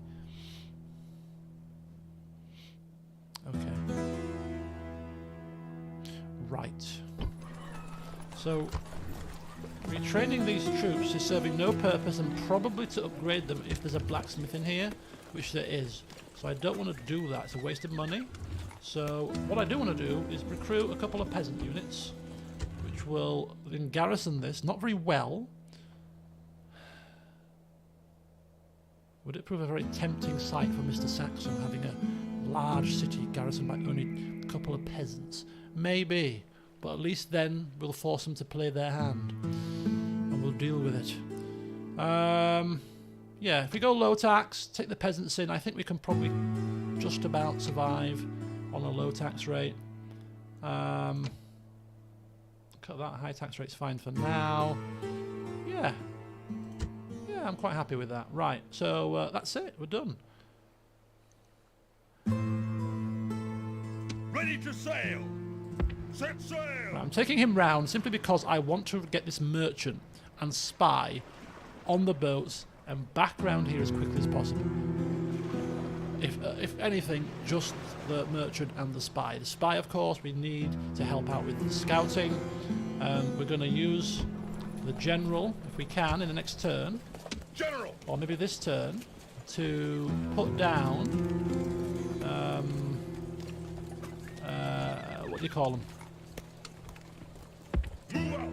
Okay. Right. So, retraining these troops is serving no purpose, and probably to upgrade them if there's a blacksmith in here, which there is. So I don't want to do that, it's a waste of money. So what I do want to do is recruit a couple of peasant units, which will then garrison this, not very well. Would it prove a very tempting sight for Mr. Saxon, having a large city garrisoned by only a couple of peasants? Maybe, but at least then we'll force them to play their hand, and we'll deal with it. Yeah, if we go low tax, take the peasants in, I think we can probably just about survive on a low tax rate. Cut that, high tax rate's fine for now. Yeah, I'm quite happy with that. Right, so that's it, we're done. Ready to sail! Set sail! Right, I'm taking him round simply because I want to get this merchant and spy on the boats and back round here as quickly as possible. If anything, just the merchant and the spy. The spy, of course, we need to help out with the scouting. We're going to use the general, if we can, in the next turn. General! Or maybe this turn, to put down... what do you call them? Move out!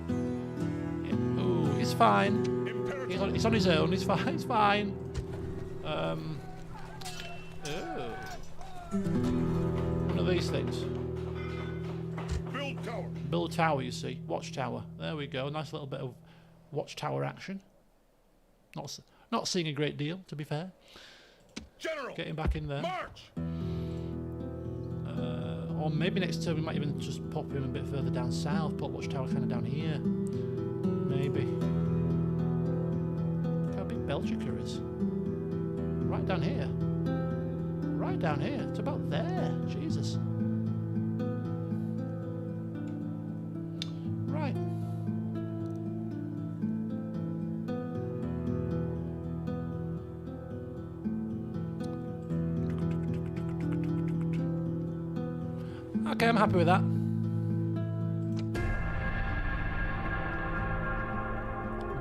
Yeah. Ooh, he's fine. He's on his own, he's fine, he's fine. One of these things. Build tower. Build tower, you see. Watchtower. There we go. Nice little bit of watchtower action. Not seeing a great deal, to be fair. General! Getting back in there. March! Or maybe next turn we might even just pop him a bit further down south, put watchtower kind of down here. Maybe. Look how big Belgica is. Right down here. Right down here. It's about there. Jesus. Right. Okay, I'm happy with that.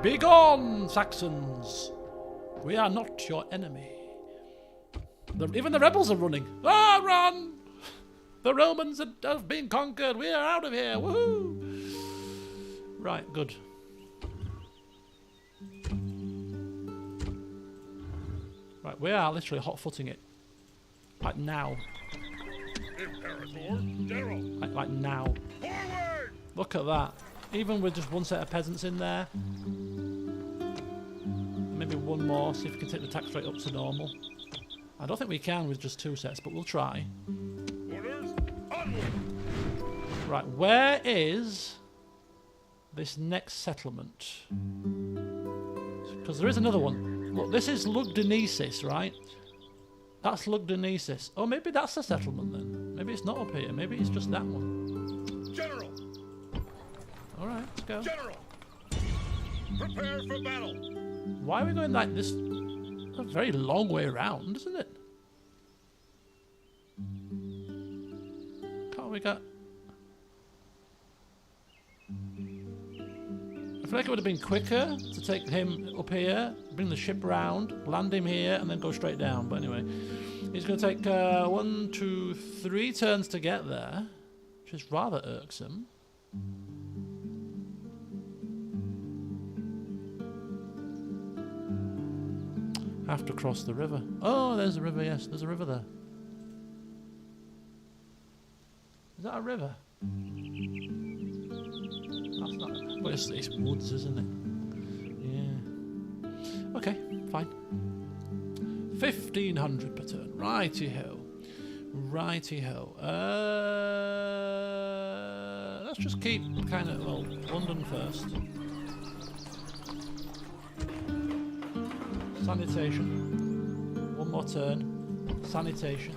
Begone, Saxons! We are not your enemy. Even the rebels are running. Ah, run! The Romans have been conquered. We are out of here. Woohoo! Right, good. Right, we are literally hot-footing it. Like now. Imperator! General! Like now. Forward! Look at that. Even with just one set of peasants in there. Maybe one more, see if we can take the tax rate up to normal. I don't think we can with just two sets, but we'll try. Orders! Onward! Right, where is this next settlement? Because there is another one. Look, this is Lugdunensis, right? That's Lugdunensis. Oh, maybe that's the settlement then. Maybe it's not up here. Maybe it's just that one. General! Alright, let's go. General! Prepare for battle! Why are we going like this? A very long way around, isn't it? Can't we get... I feel like it would have been quicker to take him up here, bring the ship round, land him here, and then go straight down. But anyway, he's going to take 1, 2, 3 turns to get there, which is rather irksome. Have to cross the river. Oh, there's a river, yes, there's a river there. Is that a river? That's not... Well, it's woods, isn't it? Yeah. Okay, fine. 1,500 per turn. Righty-ho. Righty-ho. Let's just keep kind of, well, London first. Sanitation. One more turn. Sanitation.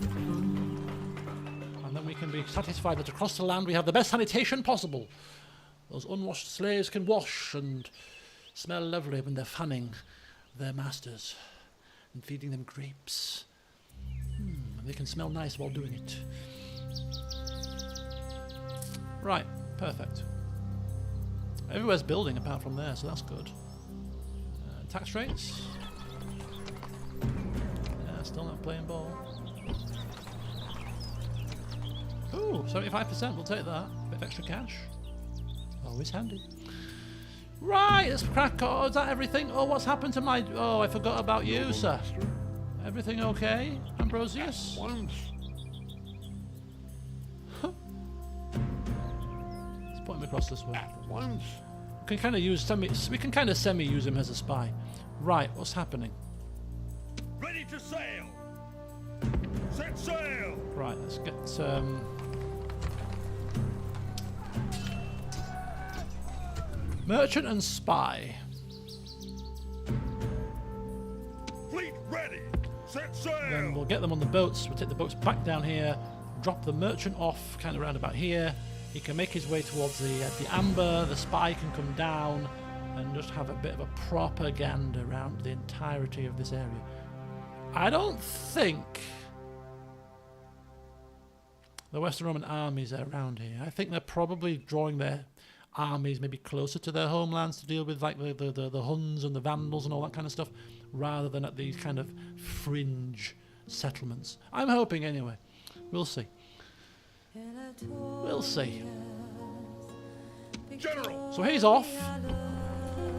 And then we can be satisfied that across the land we have the best sanitation possible. Those unwashed slaves can wash and smell lovely when they're fanning their masters and feeding them grapes. And they can smell nice while doing it. Right, perfect. Everywhere's building apart from there, so that's good. Tax rates? Yeah, still not playing ball. Ooh, 75%, we'll take that. Bit of extra cash. Always handy. Right, let's crack on. Is that everything? Oh, what's happened to my... Oh, I forgot about you, sir. Everything okay, Ambrosius? Once. Let's put him across this way. Once. We can kind of use we can kind of semi-use him as a spy. Right, what's happening? Ready to sail. Set sail. Right, let's get merchant and spy. Fleet ready. Set sail. Then we'll get them on the boats. We'll take the boats back down here, drop the merchant off kind of round about here. He can make his way towards the amber. The spy can come down and just have a bit of a propaganda around the entirety of this area. I don't think the Western Roman armies are around here. I think they're probably drawing their armies maybe closer to their homelands to deal with like the Huns and the Vandals and all that kind of stuff, rather than at these kind of fringe settlements. I'm hoping anyway. We'll see. We'll see. General. So he's off.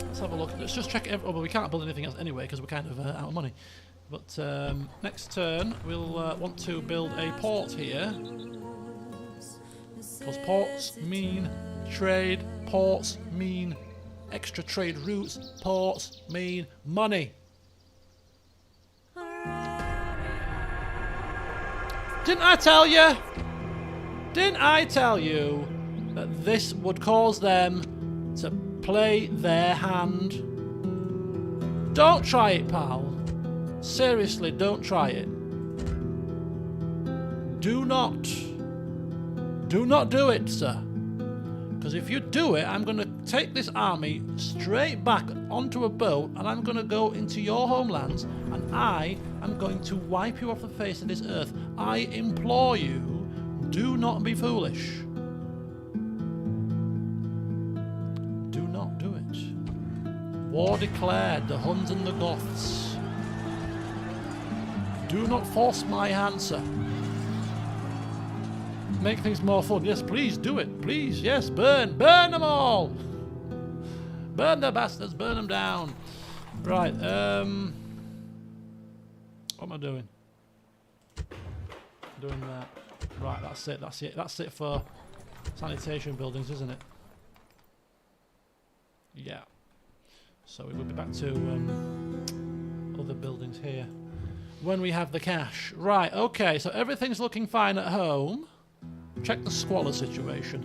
Let's have a look. Let's just check. Oh, but we can't build anything else anyway because we're kind of out of money. But next turn we'll want to build a port here. Because ports mean trade. Ports mean extra trade routes. Ports mean money. Didn't I tell you? Didn't I tell you that this would cause them to play their hand? Don't try it, pal. Seriously, don't try it. Do not do it, sir. Because if you do it, I'm going to take this army straight back onto a boat and I'm going to go into your homelands and I am going to wipe you off the face of this earth. I implore you, do not be foolish. Do not do it. War declared, the Huns and the Goths. Do not force my hand, sir. Make things more fun. Yes, please do it. Please, yes, burn them all. Burn the bastards, burn them down. Right, what am I doing? Doing that. Right, that's it for sanitation buildings, isn't it? Yeah. So we will be back to other buildings here when we have the cash. Right, okay, so everything's looking fine at home. Check the squalor situation.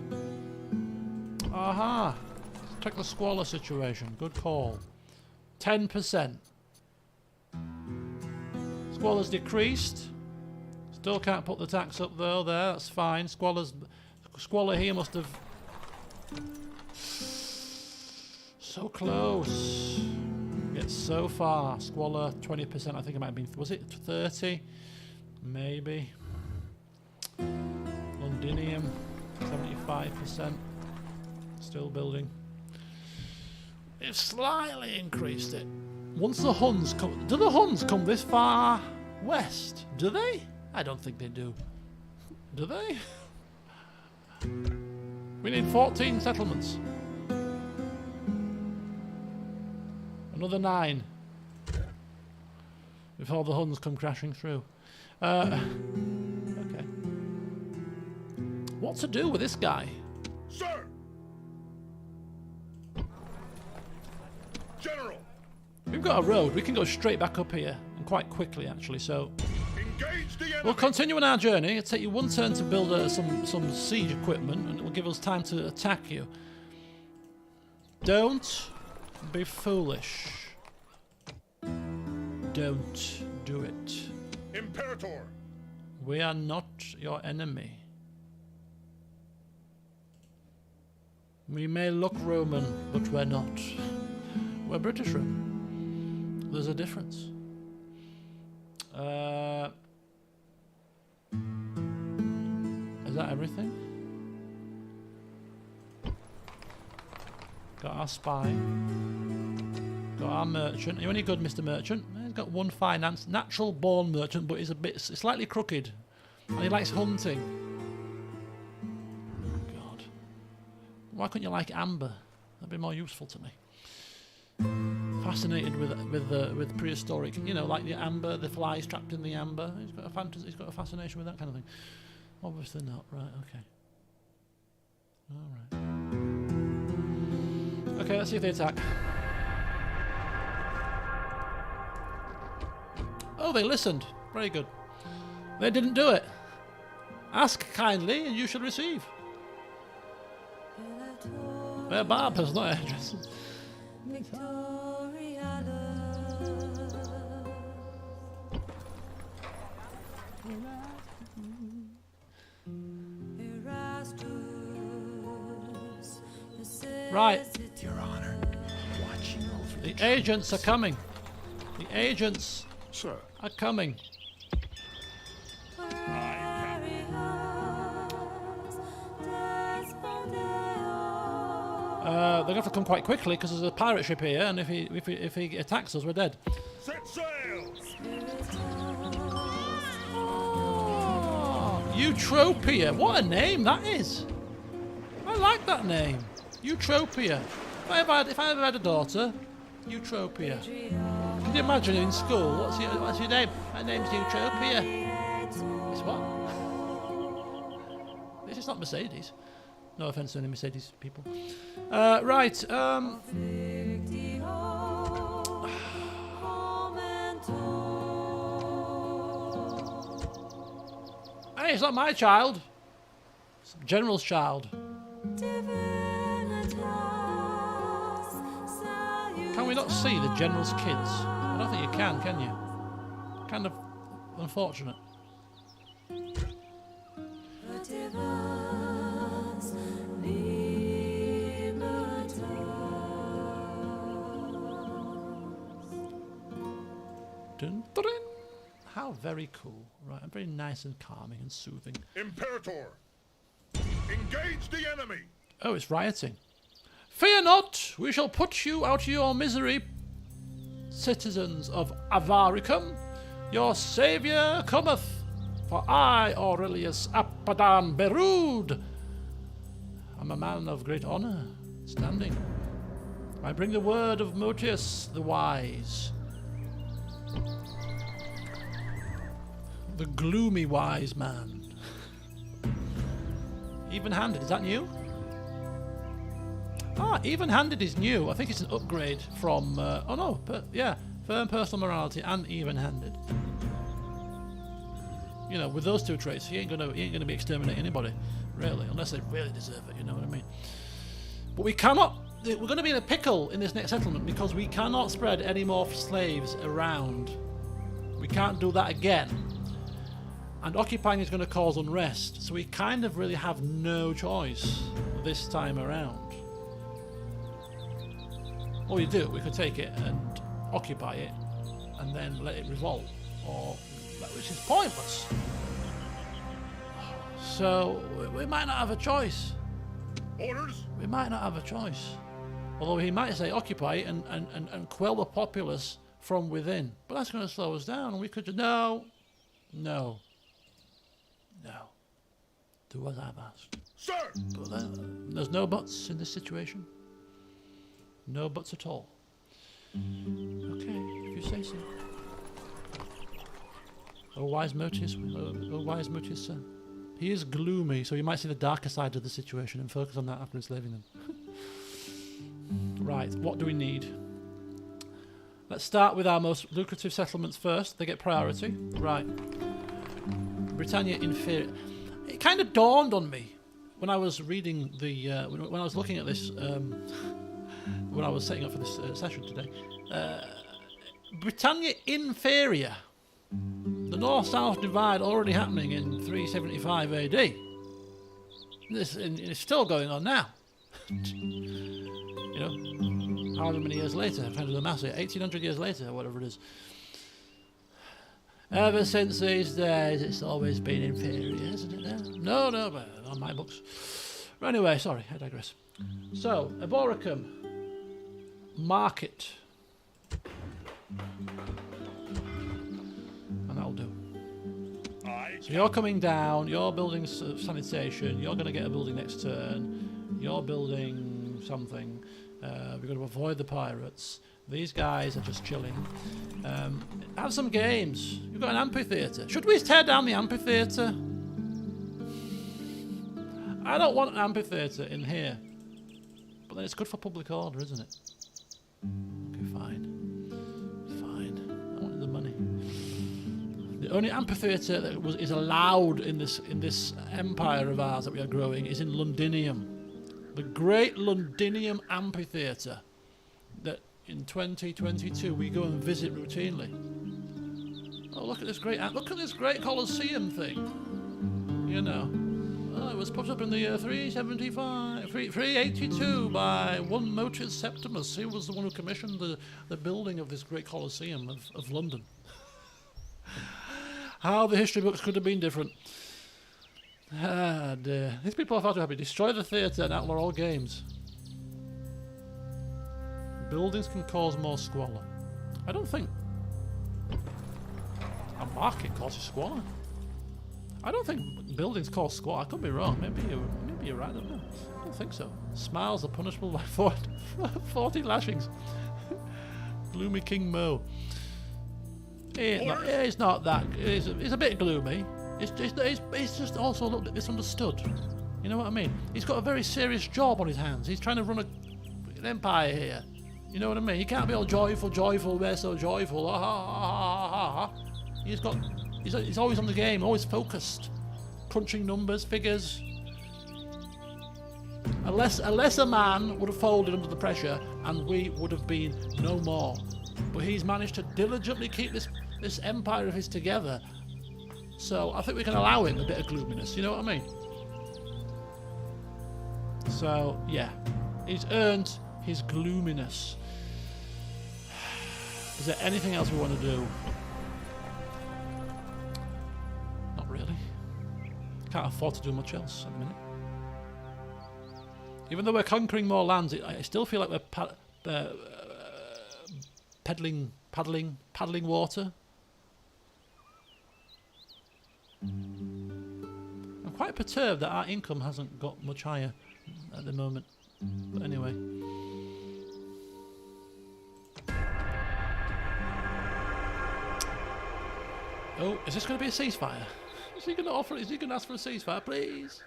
Aha! Check the squalor situation. Good call. 10%. Squalor's decreased. Still can't put the tax up though. There, that's fine. Squalor here must have... So close. Yet so far. Squalor 20%. I think it might have been... Was it 30? Maybe. Londinium 75%. Still building. They've slightly increased it. Once the Huns come... Do the Huns come this far west? Do they? I don't think they do. Do they? We need 14 settlements. Another 9. Before the Huns come crashing through. Okay. What to do with this guy? Sir. General. We've got a road. We can go straight back up here. And quite quickly, actually, so... Engage the enemy. We'll continue on our journey. It'll take you one turn to build some siege equipment, and it will give us time to attack you. Don't be foolish. Don't do it. Imperator. We are not your enemy. We may look Roman, but we're not. We're British Roman. There's a difference. Is that everything? Got our spy. Got our merchant. Are you any good, Mr. Merchant? He's got one finance. Natural born merchant, but he's a bit slightly crooked. And he likes hunting. God. Why couldn't you like amber? That'd be more useful to me. Fascinated with prehistoric, you know, like the amber, the flies trapped in the amber. He's got a fantasy. He's got a fascination with that kind of thing. Obviously not. Right. Okay. All right. Okay. Let's see if they attack. Oh, they listened. Very good. They didn't do it. Ask kindly, and you shall receive. They're barbers, not hairdressers. Right. Your Honor, watching over The agents are coming. The agents Sir. are coming. They're going to have to come quite quickly because there's a pirate ship here, and if he attacks us, we're dead. Set sail. Oh, Utopia. What a name that is. I like that name. Utopia. If I ever had a daughter, Utopia. Can you imagine in school? What's your name? My name's Utopia. It's what? This is not Mercedes. No offence to any Mercedes people. Right. Hey, it's not my child. It's the General's child. Can we not see the General's kids? I don't think you can you? Kind of unfortunate. Dun, dun, dun. How very cool. Right, and very nice and calming and soothing. Imperator. Engage the enemy. Oh, it's rioting. Fear not, we shall put you out of your misery, citizens of Avaricum. Your saviour cometh, for I, Aurelius Appadan Berud, am a man of great honour, standing. I bring the word of Motius the Wise. The gloomy wise man. Even-handed, is that new? Ah, even-handed is new. I think it's an upgrade from... oh no, but yeah, firm personal morality and even-handed. You know, with those two traits, he ain't gonna be exterminating anybody, really, unless they really deserve it. You know what I mean? But we cannot. We're going to be in a pickle in this next settlement because we cannot spread any more slaves around. We can't do that again. And occupying is going to cause unrest, so we kind of really have no choice this time around. Or you do, we could take it and occupy it and then let it revolt, or which is pointless. So we might not have a choice. Orders. We might not have a choice. Although he might say occupy it and quell the populace from within. But that's going to slow us down, and we could... No. Do as I've asked. Sir. But there's no buts in this situation. No buts at all. Okay, if you say so. Oh, wise Motius, sir. He is gloomy, so you might see the darker side of the situation and focus on that after enslaving them. Right, what do we need? Let's start with our most lucrative settlements first. They get priority. Right. Britannia inferior. It kind of dawned on me when I was reading the when I was looking at this when I was setting up for this session today. Britannia inferior. The North-South divide already happening in 375 AD. This is still going on now. You know, however many years later, I'm trying to do the maths here, 1800 years later, or whatever it is. Ever since these days, it's always been inferior, isn't it? No, but on my books. Anyway, sorry, I digress. So, Eboracum, market. And that'll do. So you're coming down, you're building sanitation, you're going to get a building next turn, you're building something, we're going to avoid the pirates. These guys are just chilling. Have some games. You've got an amphitheatre. Should we tear down the amphitheatre? I don't want an amphitheatre in here. But then it's good for public order, isn't it? Okay, fine. Fine. I wanted the money. The only amphitheatre that is allowed in this empire of ours that we are growing is in Londinium. The Great Londinium Amphitheatre that in 2022 we go and visit routinely. Oh, look at this great Colosseum thing. You know, it was put up in the year 382 by one Motius Septimus. He was the one who commissioned the building of this great Colosseum of London. How the history books could have been different. Ah, dear. These people are far too happy. Destroy the theatre and outlaw all games. Buildings can cause more squalor. I don't think a market causes squalor. I don't think buildings cause squalor. I could be wrong. Maybe you're right. I don't know. I don't think so. Smiles are punishable by 40 lashings. Gloomy King Mo. It's not that. It's a bit gloomy. It's just also a little bit misunderstood. You know what I mean? He's got a very serious job on his hands. He's trying to run an empire here. You know what I mean? He can't be all joyful, we're so joyful. He's always on the game, always focused. Crunching numbers, figures. A lesser man would have folded under the pressure and we would have been no more. But he's managed to diligently keep this empire of his together. So I think we can allow him a bit of gloominess, you know what I mean? So, yeah. He's earned his gloominess. Is there anything else we want to do? Not really. Can't afford to do much else at the minute. Even though we're conquering more lands, I still feel like we're paddling water. I'm quite perturbed that our income hasn't got much higher at the moment. But anyway. Oh, is this going to be a ceasefire? Is he going to ask for a ceasefire, please?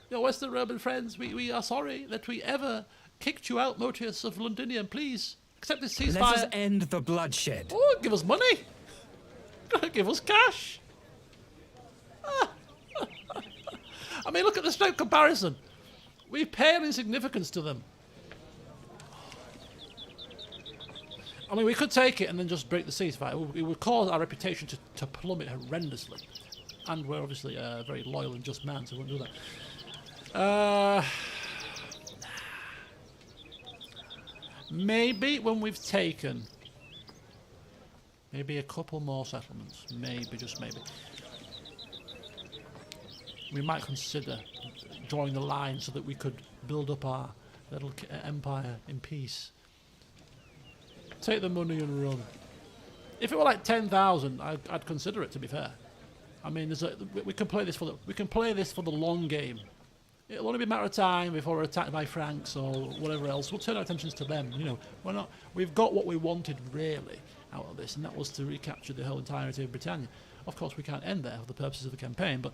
Your Western Roman friends, we are sorry that we ever kicked you out, Motius of Londinium. Please accept this ceasefire. Let us end the bloodshed. Oh, give us money. Give us cash. I mean, look at the straight comparison. We pale in significance to them. I mean, we could take it and then just break the ceasefire. It would cause our reputation to plummet horrendously. And we're obviously a very loyal and just man, so we won't do that. Maybe when we've taken maybe a couple more settlements, maybe, just maybe, we might consider drawing the line so that we could build up our little empire in peace. Take the money and run. If it were like 10,000, I'd consider it. To be fair, I mean, we can play this for the long game. It'll only be a matter of time before we're attacked by Franks or whatever else. We'll turn our attentions to them. You know, we've got what we wanted really out of this, and that was to recapture the whole entirety of Britannia. Of course, we can't end there for the purposes of the campaign, but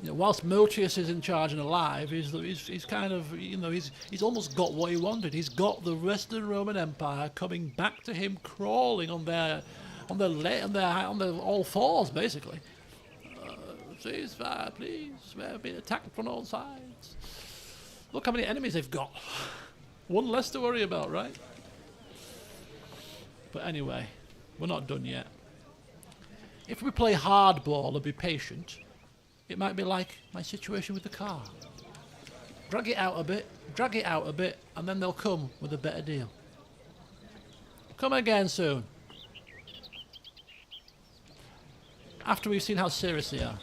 whilst Motius is in charge and alive, he's kind of, he's almost got what he wanted. He's got the Western Roman Empire coming back to him, crawling on their on the all fours, basically. Ceasefire, please. We're being attacked from all sides. Look how many enemies they've got. One less to worry about, right? But anyway, we're not done yet. If we play hardball and be patient, it might be like my situation with the car. Drag it out a bit, and then they'll come with a better deal. Come again soon. After we've seen how serious they are.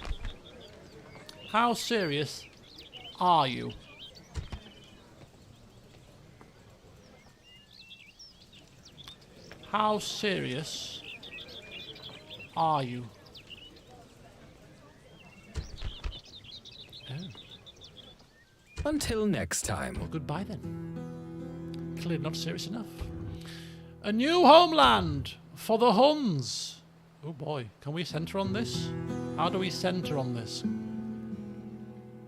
How serious are you? How serious are you? Oh. Until next time. Well, goodbye then. Clearly not serious enough. A new homeland for the Huns. Oh boy, can we centre on this? How do we centre on this?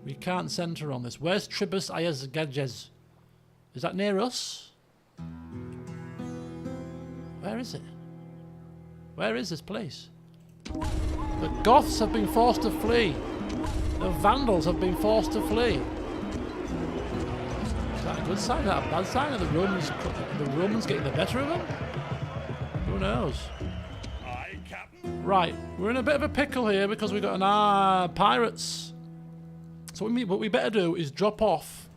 We can't centre on this. Where's Tribus Ayazgajes? Is that near us? Where is it? Where is this place? The Goths have been forced to flee. The Vandals have been forced to flee. Is that a good sign? Is that a bad sign? Are the Romans getting the better of them? Who knows? Aye, Captain. Right, we're in a bit of a pickle here because we've got an pirates. So what we better do is drop off.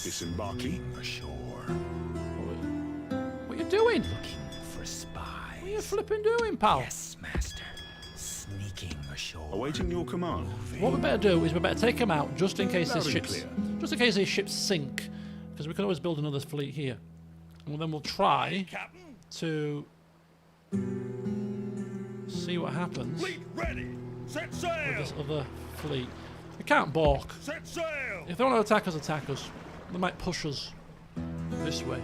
Disembarking ashore. What are you doing? Looking for spies. What are you flipping doing, pal? Yes, master. Sneaking ashore. Awaiting your command. What we better do is we better take them out just in case Loud these and ships, clear. just in case these ships sink, because we can always build another fleet here, and then we'll try Captain. to see what happens Fleet ready. Set with sail. this other fleet. We can't balk. Set sail. If they want to attack us, attack us. They might push us this way.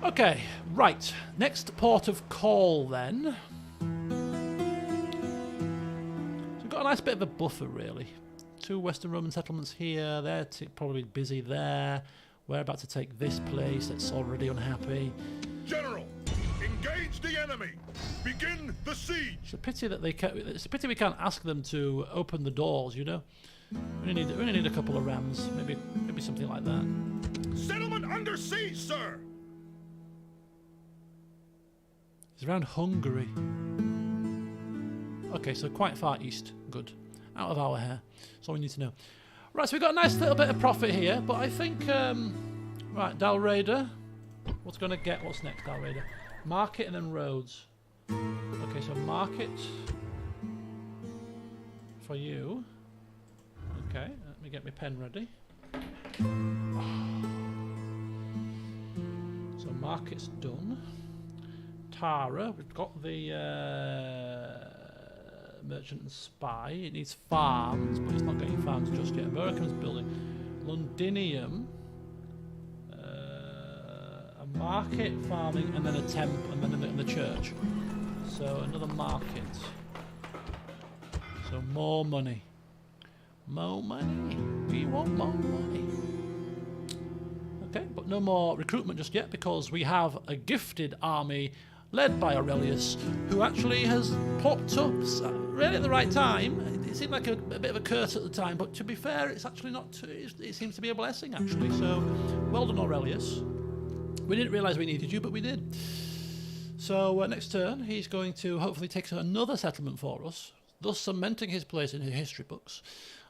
Okay, right. Next port of call then. So we've got a nice bit of a buffer, really. 2 Western Roman settlements here. They're probably busy there. We're about to take this place that's already unhappy. General, engage the enemy. Begin the siege. It's a pity that it's a pity we can't ask them to open the doors. You know, we only need a couple of rams, maybe something like that. Settlement under siege, sir. It's around Hungary. Okay, so quite far east. Good. Out of our hair. That's all we need to know. Right, so we've got a nice little bit of profit here, but I think right, Dalraider. What's next, Dalraider? Market and then roads. Okay, so market for you. Okay, let me get my pen ready. So market's done. Tara, we've got the merchant and spy. It needs farms, but it's not getting farms just yet. American's building. Londinium. A market, farming, and then a temp, and then the church. So another market. So more money. More money. We want more money. Okay, but no more recruitment just yet because we have a gifted army led by Aurelius, who actually has popped up really at the right time. It seemed like a bit of a curse at the time, but to be fair, it's actually not. It seems to be a blessing, actually. So, well done, Aurelius. We didn't realise we needed you, but we did. So, next turn, he's going to hopefully take another settlement for us, thus cementing his place in the history books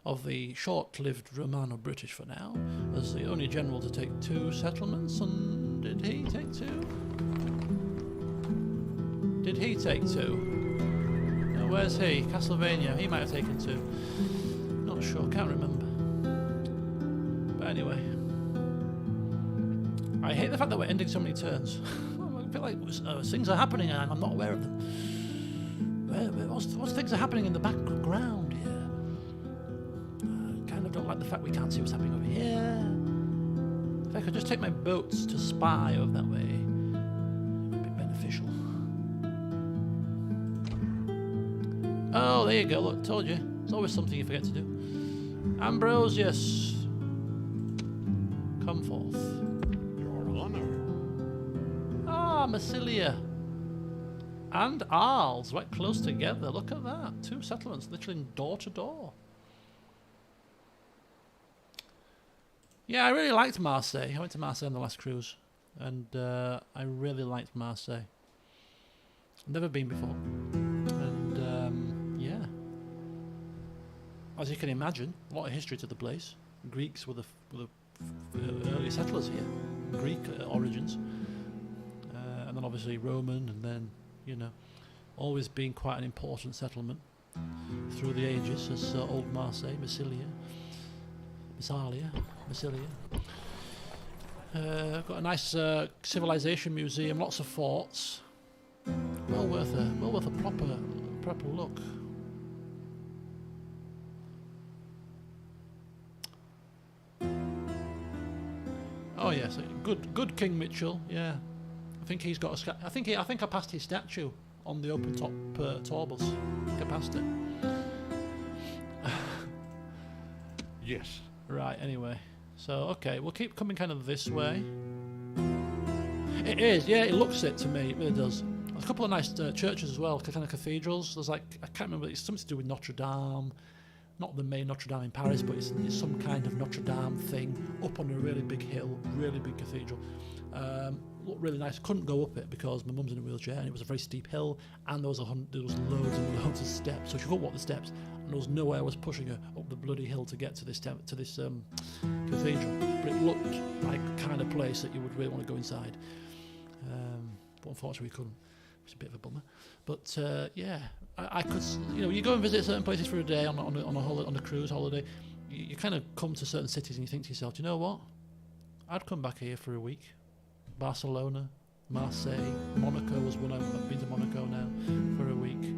of the short-lived Romano-British for now, as the only general to take 2 settlements. And did he take 2? Did he take 2? No, where's he? Castlevania. He might have taken 2. Not sure. Can't remember. But anyway. I hate the fact that we're ending so many turns. I feel like things are happening and I'm not aware of them. What things are happening in the background here? I kind of don't like the fact we can't see what's happening over here. If I could just take my boats to spy over that way, it would be beneficial. Oh, there you go. Look, told you. It's always something you forget to do. Ambrosius, come forth. Your honor. Ah, Massilia. and Arles, right close together. Look at that. 2 settlements, literally door to door. Yeah, I really liked Marseille. I went to Marseille on the last cruise, and I really liked Marseille. Never been before, and yeah, as you can imagine, a lot of history to the place. Greeks were the early settlers here, Greek origins, and then obviously Roman, and then, you know, always been quite an important settlement through the ages, as old Marseille, Massilia. Got a nice civilization museum, lots of forts. Well worth a proper look. Oh yes, good King Mitchell. Yeah, I think he's got a. I think I passed his statue on the open top tour bus. I think I passed it. Yes. Right. Anyway, so okay, we'll keep coming kind of this way. It is. Yeah, it looks it to me. It really does. There's a couple of nice churches as well, kind of cathedrals. There's like, I can't remember. It's something to do with Notre Dame. Not the main Notre Dame in Paris, but it's some kind of Notre Dame thing up on a really big hill, really big cathedral. Looked really nice. Couldn't go up it because my mum's in a wheelchair, and it was a very steep hill, and there was loads and loads of steps. So she couldn't walk the steps, and there was no way I was pushing her up the bloody hill to get to this cathedral. But it looked like the kind of place that you would really want to go inside. But unfortunately, we couldn't. It's a bit of a bummer. But yeah, I could, you know, you go and visit certain places for a day on a cruise holiday. You kind of come to certain cities and you think to yourself, do you know what? I'd come back here for a week. Barcelona, Marseille, Monaco was one. I've been to Monaco now for a week.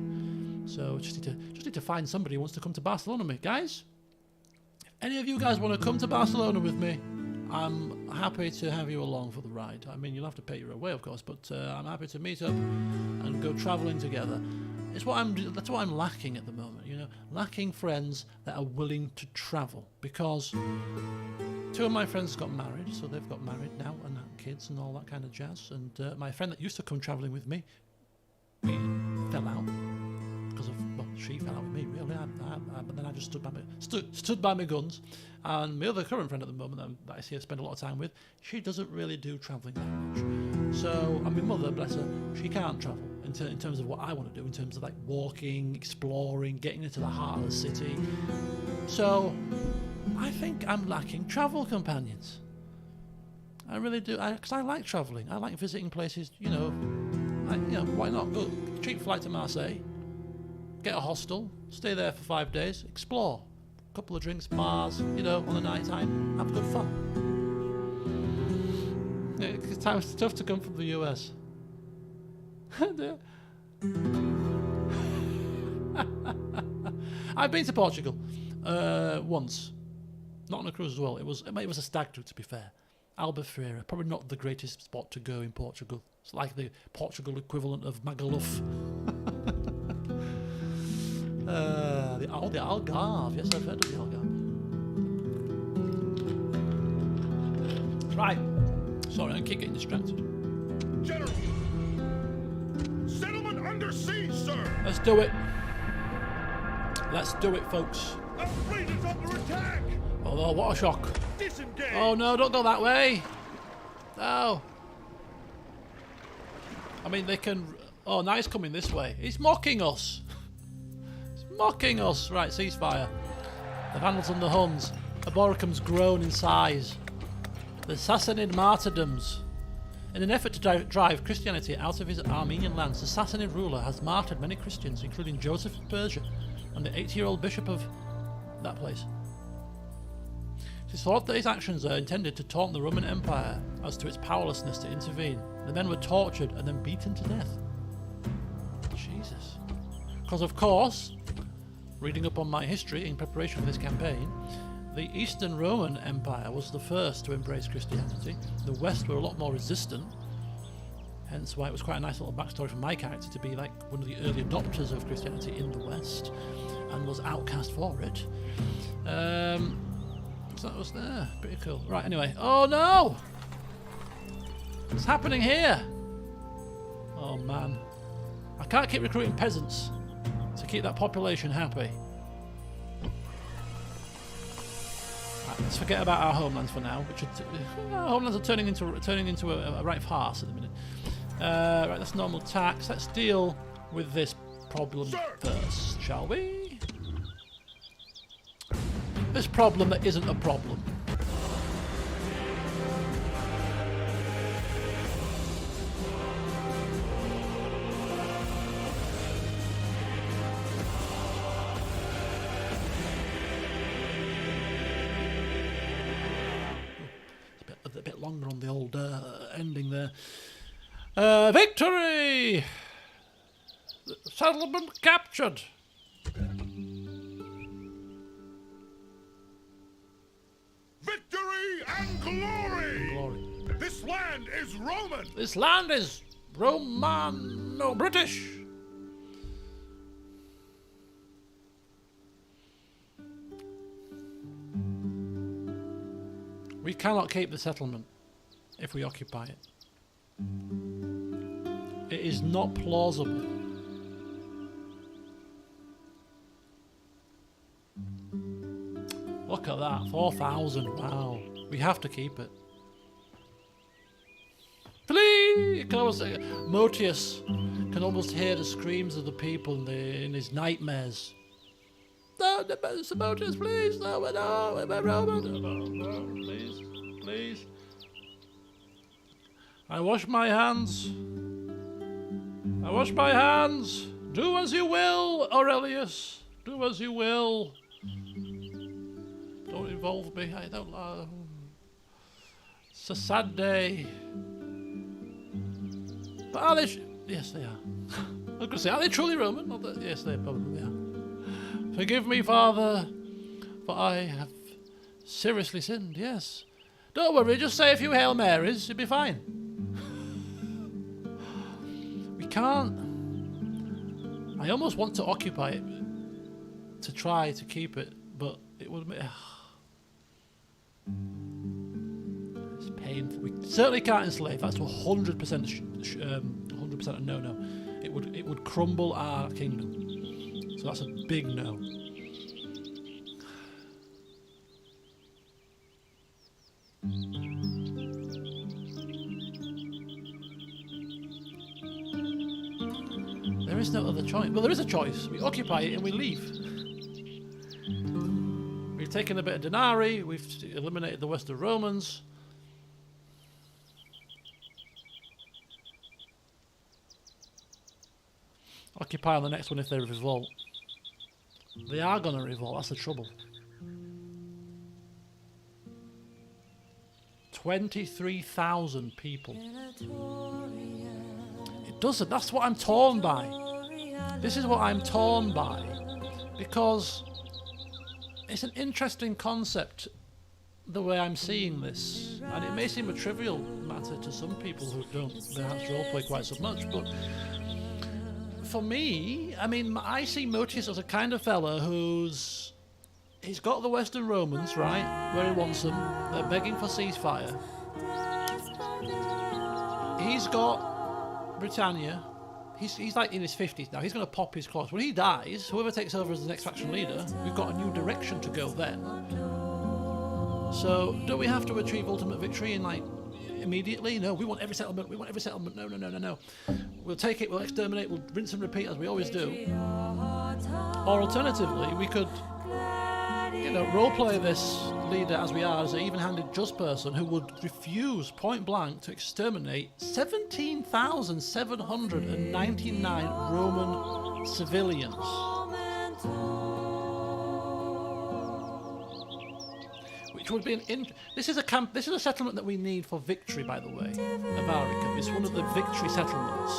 So just need to find somebody who wants to come to Barcelona with me, guys. If any of you guys want to come to Barcelona with me, I'm happy to have you along for the ride. I mean, you'll have to pay your way, of course, but I'm happy to meet up and go travelling together. That's what I'm lacking at the moment, you know, lacking friends that are willing to travel, because 2 of my friends got married, so they've got married now and have kids and all that kind of jazz. And my friend that used to come travelling with me, we fell out because of, well, she fell out with me really. But then I just stood by my guns. And my other current friend at the moment that I see I spend a lot of time with, she doesn't really do travelling that much. So, and my mother, bless her, she can't travel in terms of what I want to do, in terms of like walking, exploring, getting into the heart of the city. So, I think I'm lacking travel companions. I really do, because I like travelling. I like visiting places, you know, why not go cheap flight to Marseille, get a hostel, stay there for 5 days, explore. Couple of drinks, bars, you know, on the night time, have good fun. Yeah, it's tough to come from the US. I've been to Portugal once, not on a cruise as well. It was a stag do, to be fair. Albufeira, probably not the greatest spot to go in Portugal. It's like the Portugal equivalent of Magaluf. The Algarve. Yes, I've heard of the Algarve. Right. Sorry, I keep getting distracted. General! Settlement under siege, sir! Let's do it. Let's do it, folks. The fleet is under attack! Oh, what a shock. Disengage! Oh, no, don't go that way. No. I mean, they can... Oh, now he's coming this way. He's mocking us. Mocking us! Right, ceasefire. The Vandals and the Huns. Arboricum's grown in size. The Sassanid martyrdoms. In an effort to drive Christianity out of his Armenian lands, the Sassanid ruler has martyred many Christians, including Joseph of Persia and the 80-year-old bishop of that place. It is thought that his actions are intended to taunt the Roman Empire as to its powerlessness to intervene. The men were tortured and then beaten to death. Jesus. Because, of course, reading up on my history in preparation for this campaign, the Eastern Roman Empire was the first to embrace Christianity. The West were a lot more resistant, hence why it was quite a nice little backstory for my character to be like one of the early adopters of Christianity in the West, and was outcast for it. So that was there. Pretty cool. Right, anyway. Oh no! What's happening here? Oh man. I can't keep recruiting peasants to keep that population happy. Right, let's forget about our homelands for now. Which our homelands are turning into a right farce at the minute. Right, that's normal tax. Let's deal with this problem first, shall we? This problem that isn't a problem. A bit longer on the old ending there. Victory! Settlement captured. Victory and glory! Glory. This land is Roman! This land is Romano-British. We cannot keep the settlement if we occupy it. It is not plausible. Look at that, 4,000, wow. We have to keep it. Please! Motius can almost hear the screams of the people in his nightmares. No, Motius, please, no, we're Roman. No, please, please. I wash my hands. I wash my hands. Do as you will, Aurelius. Do as you will. Don't involve me. I don't know. It's a sad day. But are they? Yes, they are. I was going to say, are they truly Roman? Yes, they probably are. Forgive me, Father, for I have seriously sinned. Yes. Don't worry. Just say a few Hail Marys. You'll be fine. We can't. I almost want to occupy it to try to keep it, but it would be. It's painful. We certainly can't enslave. That's 100%. 100% a no-no. It would crumble our kingdom. So that's a big no. There is no other choice. Well, there is a choice. We occupy it and we leave. We've taken a bit of denarii. We've eliminated the Western Romans. Occupy on the next one if they revolt. They are going to revolt, that's the trouble. 23,000 people. It doesn't, that's what I'm torn by. This is what I'm torn by. Because it's an interesting concept, the way I'm seeing this. And it may seem a trivial matter to some people who don't perhaps roleplay quite so much, but for me, I mean, I see Motius as a kind of fella he's got the Western Romans, right, where he wants them. They're begging for ceasefire. He's got Britannia. He's like in his 50s now. He's going to pop his claws. When he dies, whoever takes over as the next faction leader, we've got a new direction to go then. So, do we have to achieve ultimate victory in like immediately? No, we want every settlement. We want every settlement. No, no, no, no, no. We'll take it. We'll exterminate. We'll rinse and repeat as we always do. Or alternatively, we could, roleplay this leader as we are, as an even-handed just person who would refuse point blank to exterminate 17,799 Roman civilians. Which would be this is a settlement that we need for victory, by the way. Avaricum. It's one of the victory settlements.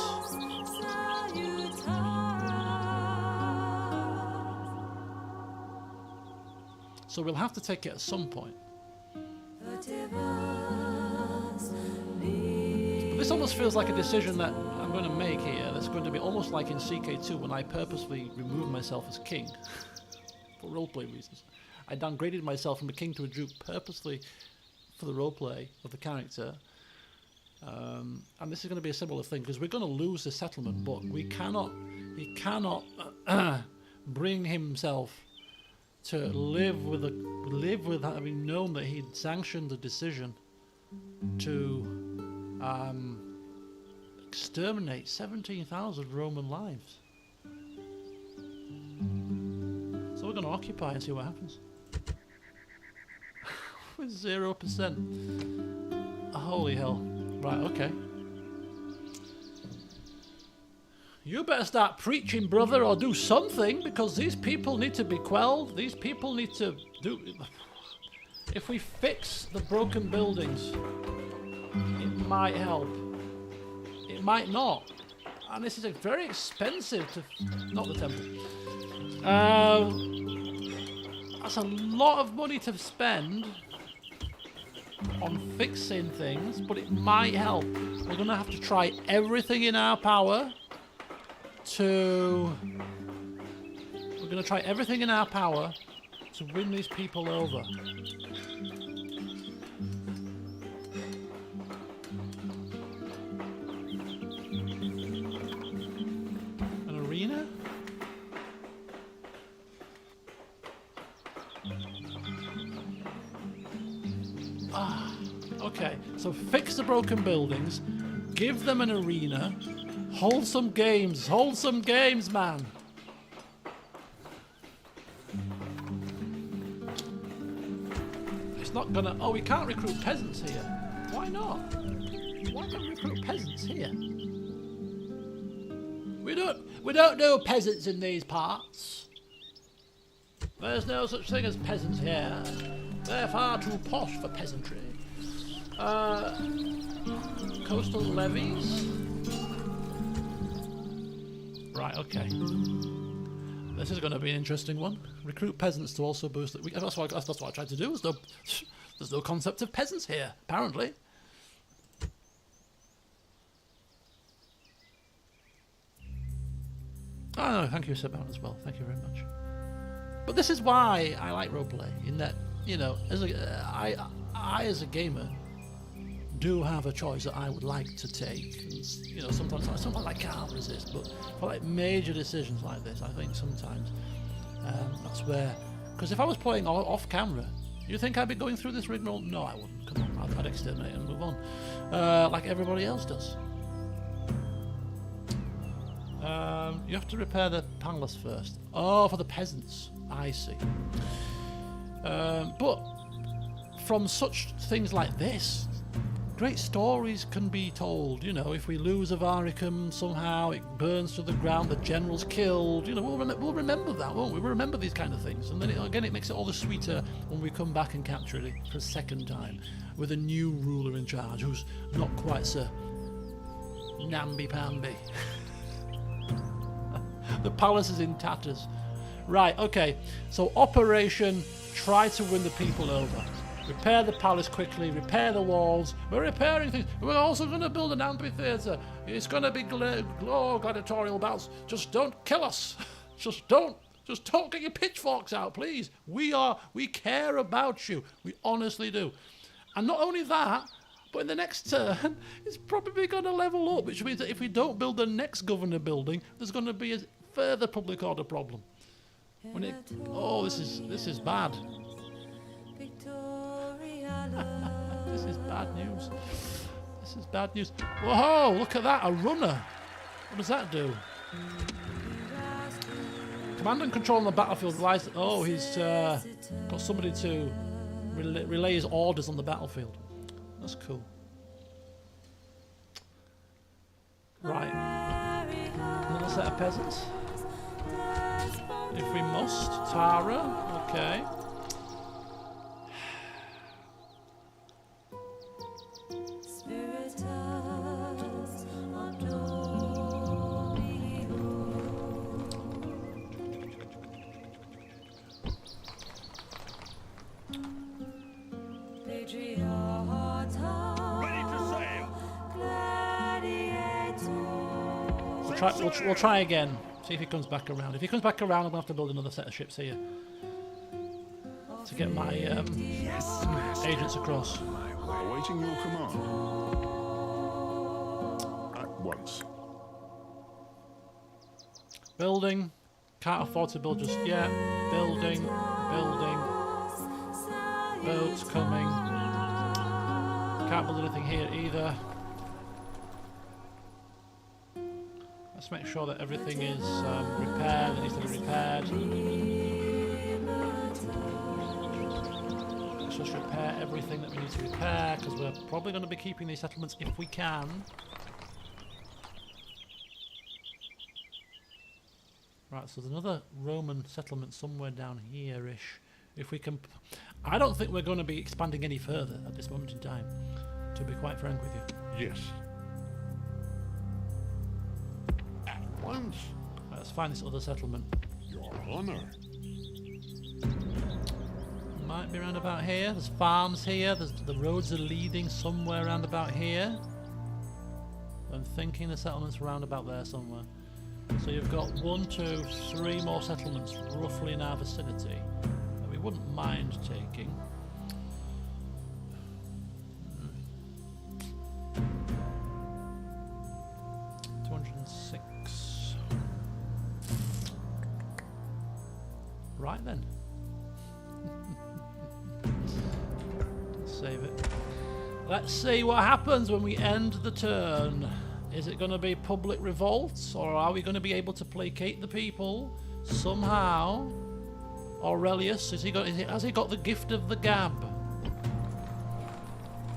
So we'll have to take it at some point. But this almost feels like a decision that I'm going to make here. That's going to be almost like in CK2 when I purposely removed myself as king for roleplay reasons. I downgraded myself from a king to a duke purposely for the roleplay of the character. And this is going to be a similar thing because we're going to lose the settlement, but he cannot bring himself to live with having known that he'd sanctioned the decision to exterminate 17,000 Roman lives. So we're going to occupy and see what happens. With 0%. Holy hell. Right, okay. You better start preaching, brother, or do something, because these people need to be quelled. These people need to do... If we fix the broken buildings, it might help. It might not. And this is a very expensive to... Not the temple. That's a lot of money to spend on fixing things, but it might help. We're going to have to try everything in our power to win these people over. An arena? Okay, so fix the broken buildings, give them an arena, hold some games, man. It's not gonna... Oh, we can't recruit peasants here. Why not? Why can't we recruit peasants here? We don't do peasants in these parts. There's no such thing as peasants here. They're far too posh for peasantry. Coastal levies. Right, okay. This is going to be an interesting one. Recruit peasants to also boost it. That's what I tried to do. There's no concept of peasants here, apparently. Oh, no, thank you, Saban, as well. Thank you very much. But this is why I like roleplay, in that, you know, I as a gamer do have a choice that I would like to take. And, you know, sometimes I can't resist, but for like major decisions like this, I think sometimes that's where... Because if I was playing off camera, you think I'd be going through this rigmarole? No, I wouldn't. Come on, I'd exterminate and move on, like everybody else does. You have to repair the palace first. Oh, for the peasants. I see. But from such things like this, great stories can be told. You know, if we lose Avaricum somehow, it burns to the ground, the general's killed. You know, we'll remember that, won't we? We'll remember these kind of things, and then it makes it all the sweeter when we come back and capture it for a second time with a new ruler in charge who's not quite so namby-pamby. The palace is in tatters. Right, okay. So operation, try to win the people over. Repair the palace quickly, repair the walls. We're repairing things. We're also going to build an amphitheatre. It's going to be gladiatorial bouts. Just don't kill us. Just don't get your pitchforks out, please. We care about you. We honestly do. And not only that, but in the next turn, it's probably going to level up, which means that if we don't build the next governor building, there's going to be a further public order problem. This is bad. This is bad news. This is bad news. Whoa, look at that, a runner. What does that do? Command and control on the battlefield relies... Oh, he's got somebody to relay his orders on the battlefield. That's cool. Right. Another set of peasants. If we must. Tara. Okay. We'll try again. See if he comes back around. If he comes back around, I'm going to have to build another set of ships here to get my agents across. Awaiting your command. once. Building. Can't afford to build just yet. Building. Building. Boats coming. Can't build anything here either. Let's make sure that everything is repaired. It needs to be repaired. Let's just repair everything that we need to repair, because we're probably going to be keeping these settlements if we can. Right, so there's another Roman settlement somewhere down here-ish. If we can... I don't think we're going to be expanding any further at this moment in time, to be quite frank with you. Yes. At once. Right, let's find this other settlement. Your honor. Might be around about here. There's farms here. The roads are leading somewhere around about here. I'm thinking the settlement's around about there somewhere. So you've got 1, 2, 3 more settlements roughly in our vicinity that we wouldn't mind taking. Hmm. 206. Right then. Save it. Let's see what happens when we end the turn. Is it going to be public revolts, or are we going to be able to placate the people somehow? Aurelius, has he got the gift of the gab?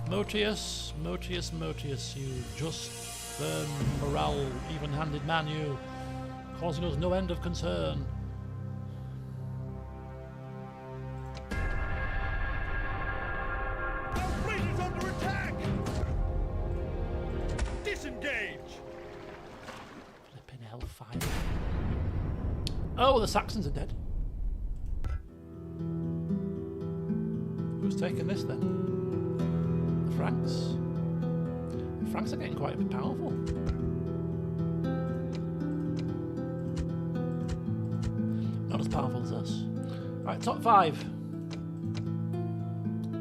Motius, Motius, Motius, you just firm morale, even-handed man, you, causing us no end of concern. Our fleet is under attack! Disengage! Flipping hellfire. Oh, the Saxons are dead. Who's taking this then? The Franks. The Franks are getting quite powerful. Not as powerful as us. Right, top 5.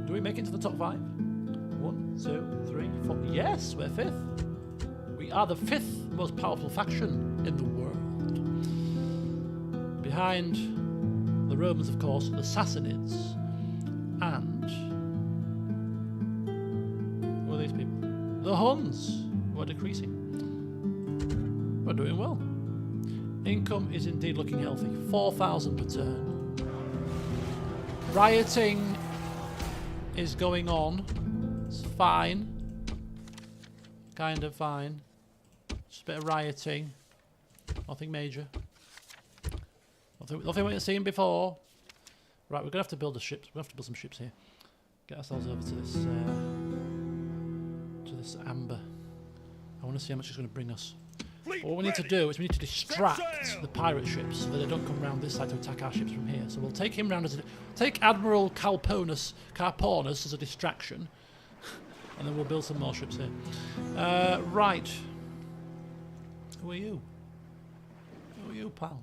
Do we make it to the top 5? 1, 2, 3, 4. Yes, we're 5th. We are the 5th most powerful faction in the world. Behind the Romans, of course, the Sassanids, and who are these people? The Huns, who are decreasing. We're doing well. Income is indeed looking healthy. 4,000 per turn. Rioting is going on. It's fine. Kind of fine. Just a bit of rioting. Nothing major. Nothing we haven't seen before. Right, we're going to have to build the ships. We're going to have to build some ships here. Get ourselves over to this amber. I want to see how much it's going to bring us. What we need to do is we need to distract the pirate ships so that they don't come round this side to attack our ships from here. So we'll take him round as take Admiral Carpornus as a distraction, and then we'll build some more ships here. Right. Who are you? Who are you, pal?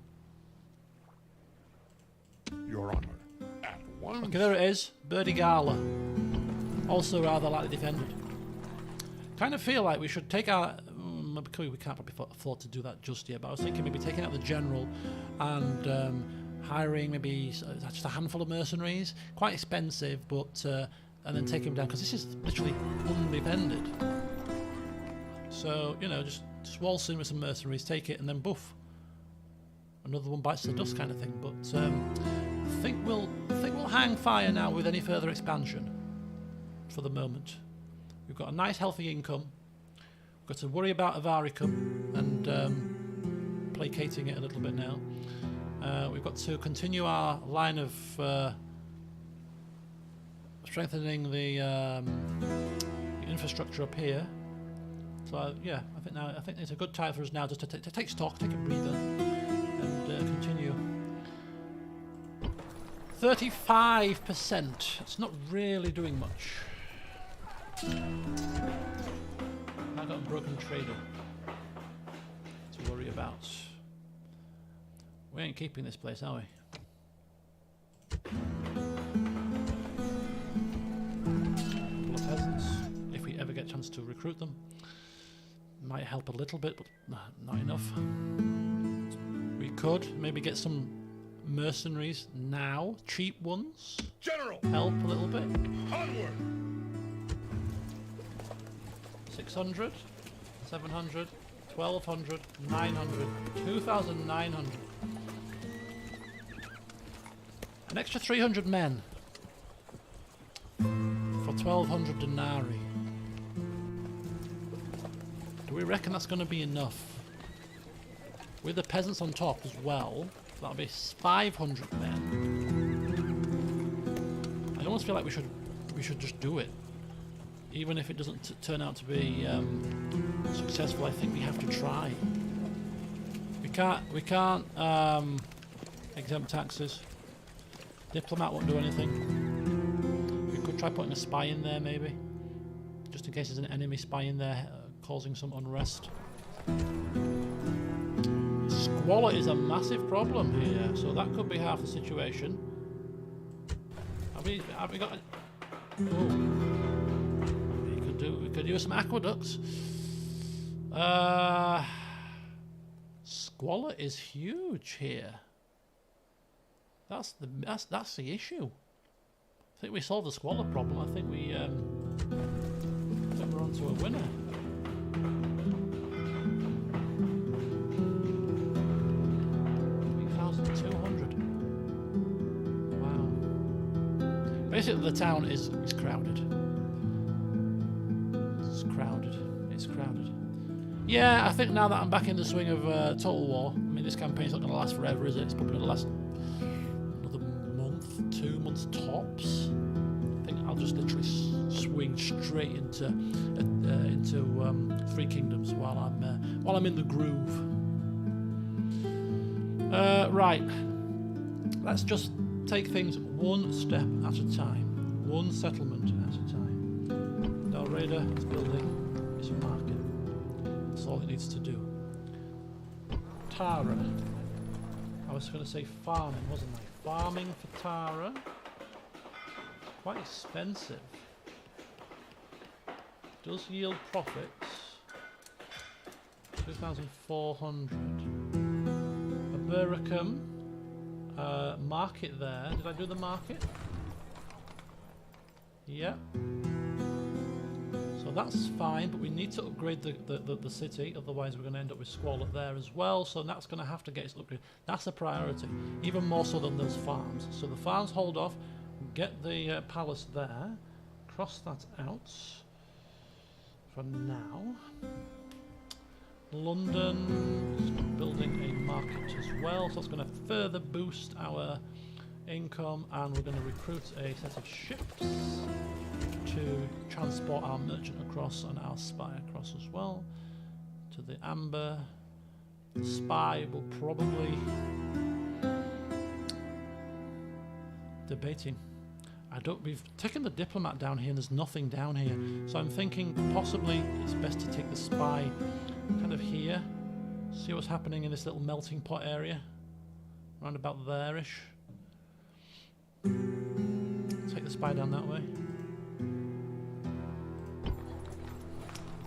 Your honor. At once. Okay, there it is. Birdie Gala. Also rather lightly defended. Kind of feel like we should take our... we can't probably afford to do that just yet, but I was thinking maybe taking out the general and hiring maybe just a handful of mercenaries. Quite expensive, but... and then take him down, because this is literally undefended. So, you know, just waltz in with some mercenaries, take it, and then boof. Another one bites the dust kind of thing. But I think we'll hang fire now with any further expansion for the moment. We've got a nice healthy income. We've got to worry about Avaricum and placating it a little bit now. We've got to continue our line of strengthening the infrastructure up here. So yeah, I think it's a good time for us now just to take stock, take a breather, and continue. 35%. It's not really doing much. I've got a broken trader to worry about. We ain't keeping this place, are we? Couple of peasants, if we ever get a chance to recruit them. Might help a little bit, but not enough. We could maybe get some mercenaries now, cheap ones. General, Help a little bit. onward! 600, 700, 1200, 900, 2,900. An extra 300 men for 1,200 denarii. Do we reckon that's going to be enough? With the peasants on top as well, that'll be 500 men. I almost feel like we should just do it. Even if it doesn't turn out to be successful, I think we have to try. We can't exempt taxes. Diplomat won't do anything. We could try putting a spy in there, maybe, just in case there's an enemy spy in there causing some unrest. Squalor is a massive problem here, so that could be half the situation. Have we got? Oh. We could use some aqueducts. Squalor is huge here. That's the issue. I think we solved the squalor problem. I think we're on to a winner. Wow. Basically, the town is crowded. It's crowded. Yeah, I think now that I'm back in the swing of Total War, I mean, this campaign's not going to last forever, is it? It's probably going to last another month, 2 months tops. I think I'll just literally swing straight into Three Kingdoms while I'm in the groove. Right, let's just take things one step at a time, one settlement at a time. Dalreda is building his market. That's all it needs to do. Tara. I was going to say farming, wasn't I? Farming for Tara. Quite expensive. Does yield profits. 2,400. Abericum. Market there. Did I do the market? Yep. So that's fine, but we need to upgrade the city, otherwise we're going to end up with squalor there as well, so that's going to have to get its upgrade. That's a priority, even more so than those farms. So the farms hold off, get the palace there, cross that out for now. London is building a market as well, so it's going to further boost our income, and we're going to recruit a set of ships to transport our merchant across and our spy across as well to the Amber. The spy will probably debating. We've taken the diplomat down here and there's nothing down here, so I'm thinking possibly it's best to take the spy kind of here, see what's happening in this little melting pot area around about there-ish. Take the spy down that way.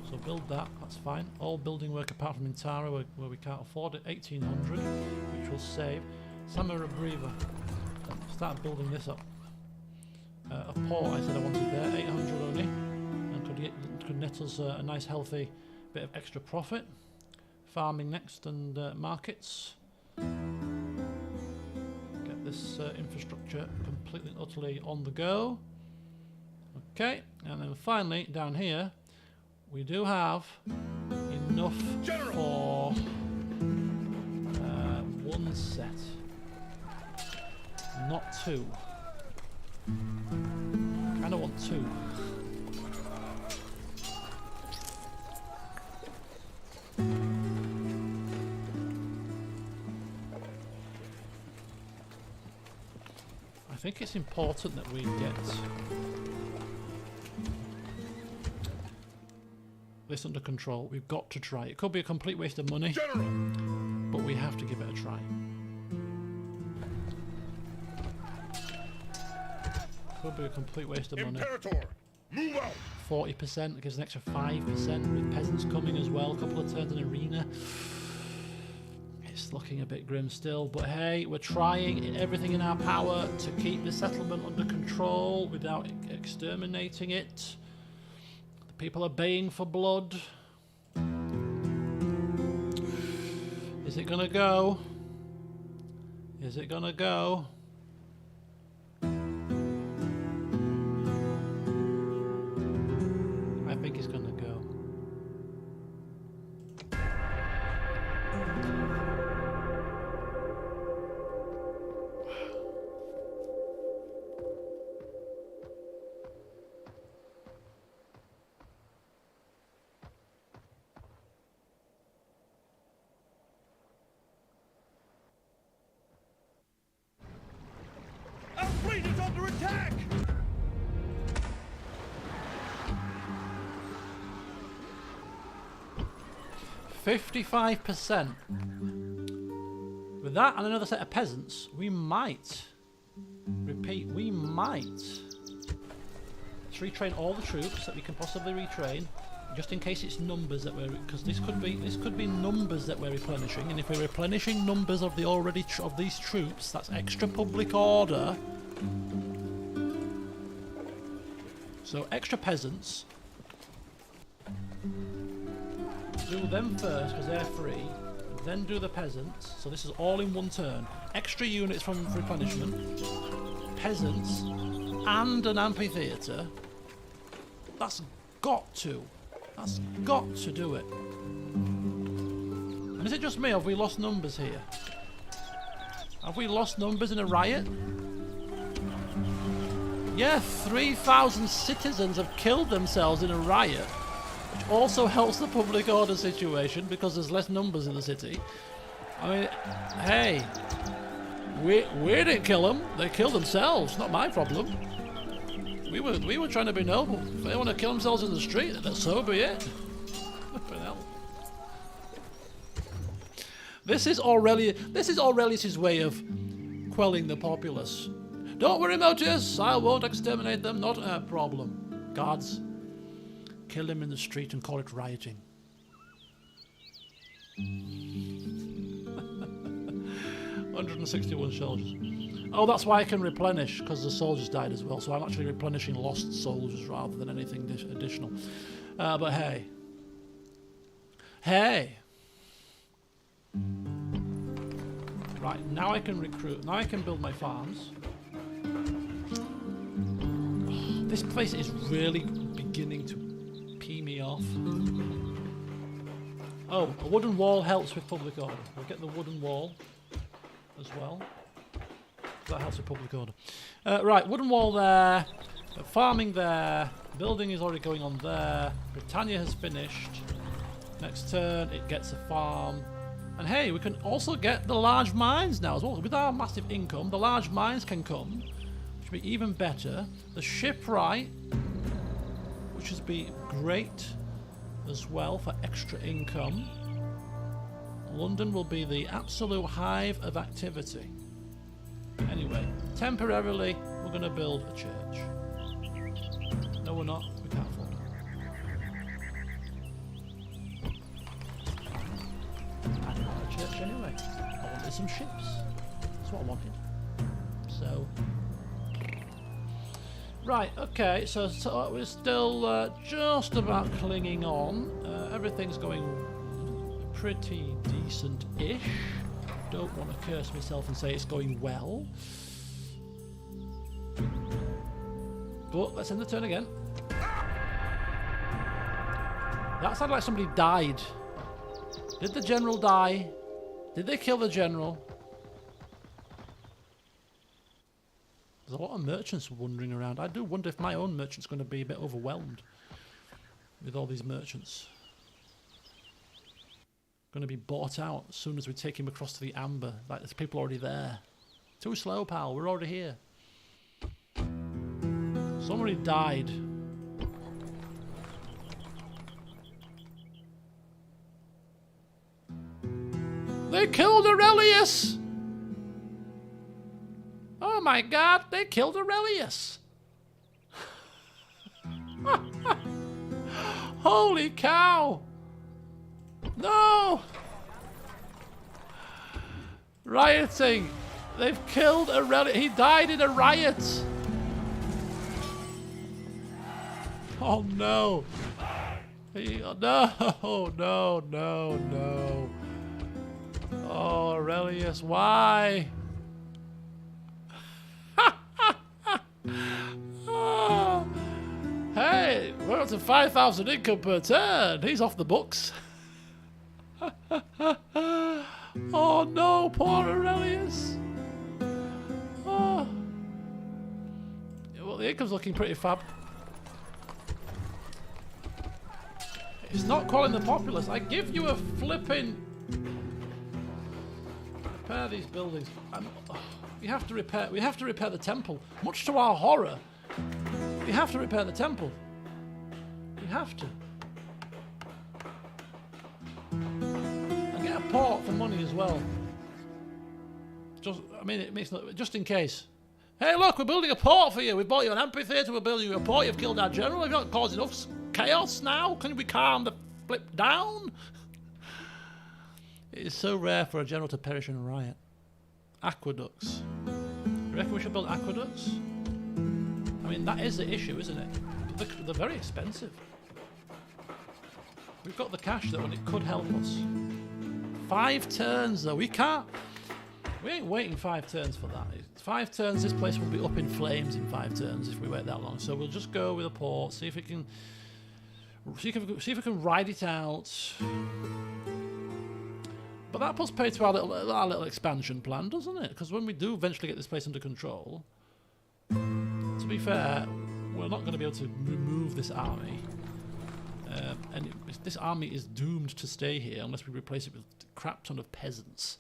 So build that, that's fine. All building work apart from in Tara where we can't afford it. 1,800, which will save. Samara-Breva. Start building this up. A port I said I wanted there, 800 only. And could net us a nice healthy bit of extra profit. Farming next and markets. Get this infrastructure completely and utterly on the go. Okay, and then finally down here we do have enough for one set, not two. Kind of want two. I think it's important that we get this under control. We've got to try. It could be a complete waste of money, but we have to give it a try. Could be a complete waste of money. Imperator, Move out! 40%, gives an extra 5% with peasants coming as well. A couple of turns in arena. It's looking a bit grim still, but hey, we're trying everything in our power to keep the settlement under control without exterminating it. The people are baying for blood. Is it gonna go? Is it gonna go? I think it's gonna go. Our fleet is under attack! 55%. With that and another set of peasants, we might, repeat, we might retrain all the troops that we can possibly retrain, just in case it's numbers that we're, because this could be numbers that we're replenishing, and if we're replenishing numbers of the already of these troops, that's extra public order. So extra peasants. Do them first because they're free, then do the peasants. So this is all in one turn. Extra units from replenishment, peasants, and an amphitheatre. That's got to do it. And is it just me, or have we lost numbers here? Have we lost numbers in a riot? Yeah, 3,000 citizens have killed themselves in a riot. Which also helps the public order situation because there's less numbers in the city. I mean, hey, we didn't kill them. They killed themselves. Not my problem. We were trying to be noble. If they want to kill themselves in the street, then so be it. This is Aurelius's way of quelling the populace. Don't worry, Motius. I won't exterminate them. Not a problem. Guards. Kill him in the street and call it rioting. 161 soldiers. Oh, that's why I can replenish, because the soldiers died as well. So I'm actually replenishing lost soldiers rather than anything additional. But hey. Hey! Right, now I can recruit. Now I can build my farms. This place is really beginning to pee me off. Oh, a wooden wall helps with public order. We'll get the wooden wall as well. That helps with public order. Right, wooden wall there. Farming there. Building is already going on there. Britannia has finished. Next turn, it gets a farm. And hey, we can also get the large mines now as well. With our massive income, the large mines can come, which will be even better. The shipwright, which would be great as well for extra income. London will be the absolute hive of activity. Anyway, temporarily, we're going to build a church. No, we're not. We can't afford it. I didn't want a church anyway. I wanted some ships. That's what I wanted. So... Right, okay, so we're still just about clinging on. Everything's going pretty decent-ish. Don't want to curse myself and say it's going well. But let's end the turn again. That sounded like somebody died. Did the general die? Did they kill the general? There's a lot of merchants wandering around. I do wonder if my own merchant's going to be a bit overwhelmed with all these merchants. Going to be bought out as soon as we take him across to the Amber. Like, there's people already there. Too slow, pal. We're already here. Somebody died. They killed Aurelius! Oh my god, they killed Aurelius! Holy cow! No! Rioting! They've killed Aurelius. He died in a riot! Oh no! No! Oh, Aurelius, why? Oh. Hey, we're up to 5,000 income per turn. He's off the books. Oh no, poor Aurelius. Oh. Well, the income's looking pretty fab. It's not calling the populace. I give you a flipping. Repair these buildings. We have to repair. We have to repair the temple. Much to our horror, we have to repair the temple. We have to. And get a port for money as well. I mean, it makes just in case. Hey, look, we're building a port for you. We bought you an amphitheatre. We're building you a port. You've killed our general. You've not caused enough chaos now. Can we calm the flip down? It is so rare for a general to perish in a riot. Aqueducts. You reckon we should build aqueducts? I mean, that is the issue, isn't it? They're very expensive. We've got the cash though, and it could help us. 5 turns though. We ain't waiting 5 turns for that. 5 turns, this place will be up in flames in 5 turns if we wait that long. So we'll just go with a port, see if we can ride it out. But that puts pay to our little expansion plan, doesn't it? Because when we do eventually get this place under control, to be fair, we're not going to be able to remove this army. And this army is doomed to stay here unless we replace it with a crap ton of peasants.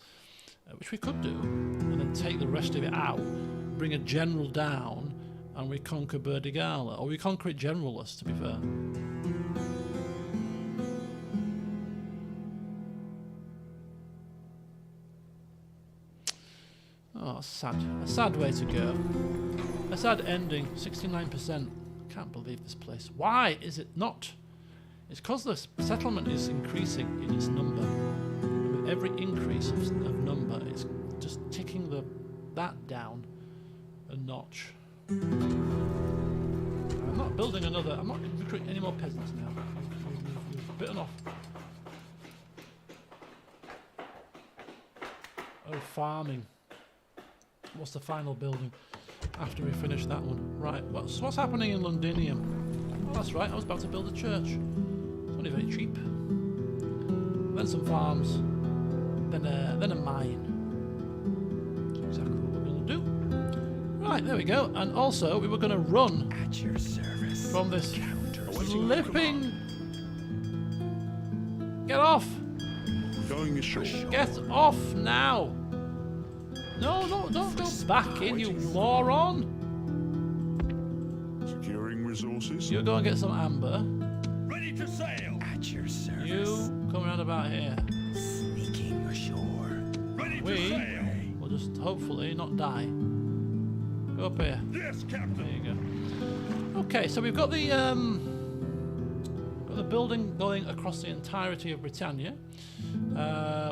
Which we could do, and then take the rest of it out, bring a general down, and we conquer Burdigala. Or we conquer it generalless, to be fair. Oh, sad. A sad way to go. A sad ending. 69%. Can't believe this place. Why is it not? It's because the settlement is increasing in its number. Every increase of number is just ticking that down a notch. I'm not building another. I'm not recruiting any more peasants now. We've bitten off. Oh, farming. What's the final building after we finish that one? Right. What's happening in Londinium? Oh, that's right. I was about to build a church. It's only very cheap. Then some farms. Then a mine. That's exactly what we're going to do. Right, there we go. And also, we were going to run At your service. from this flipping. Get off! Going ashore. Get off now! No, don't go back in, you moron! Securing resources. You go and get some amber. Ready to sail. At your service. You come around about here. Sneaking ashore. Ready to We sail. will just hopefully not die. Go up here. Yes, Captain. There you go. Okay, so we've got the building going across the entirety of Britannia.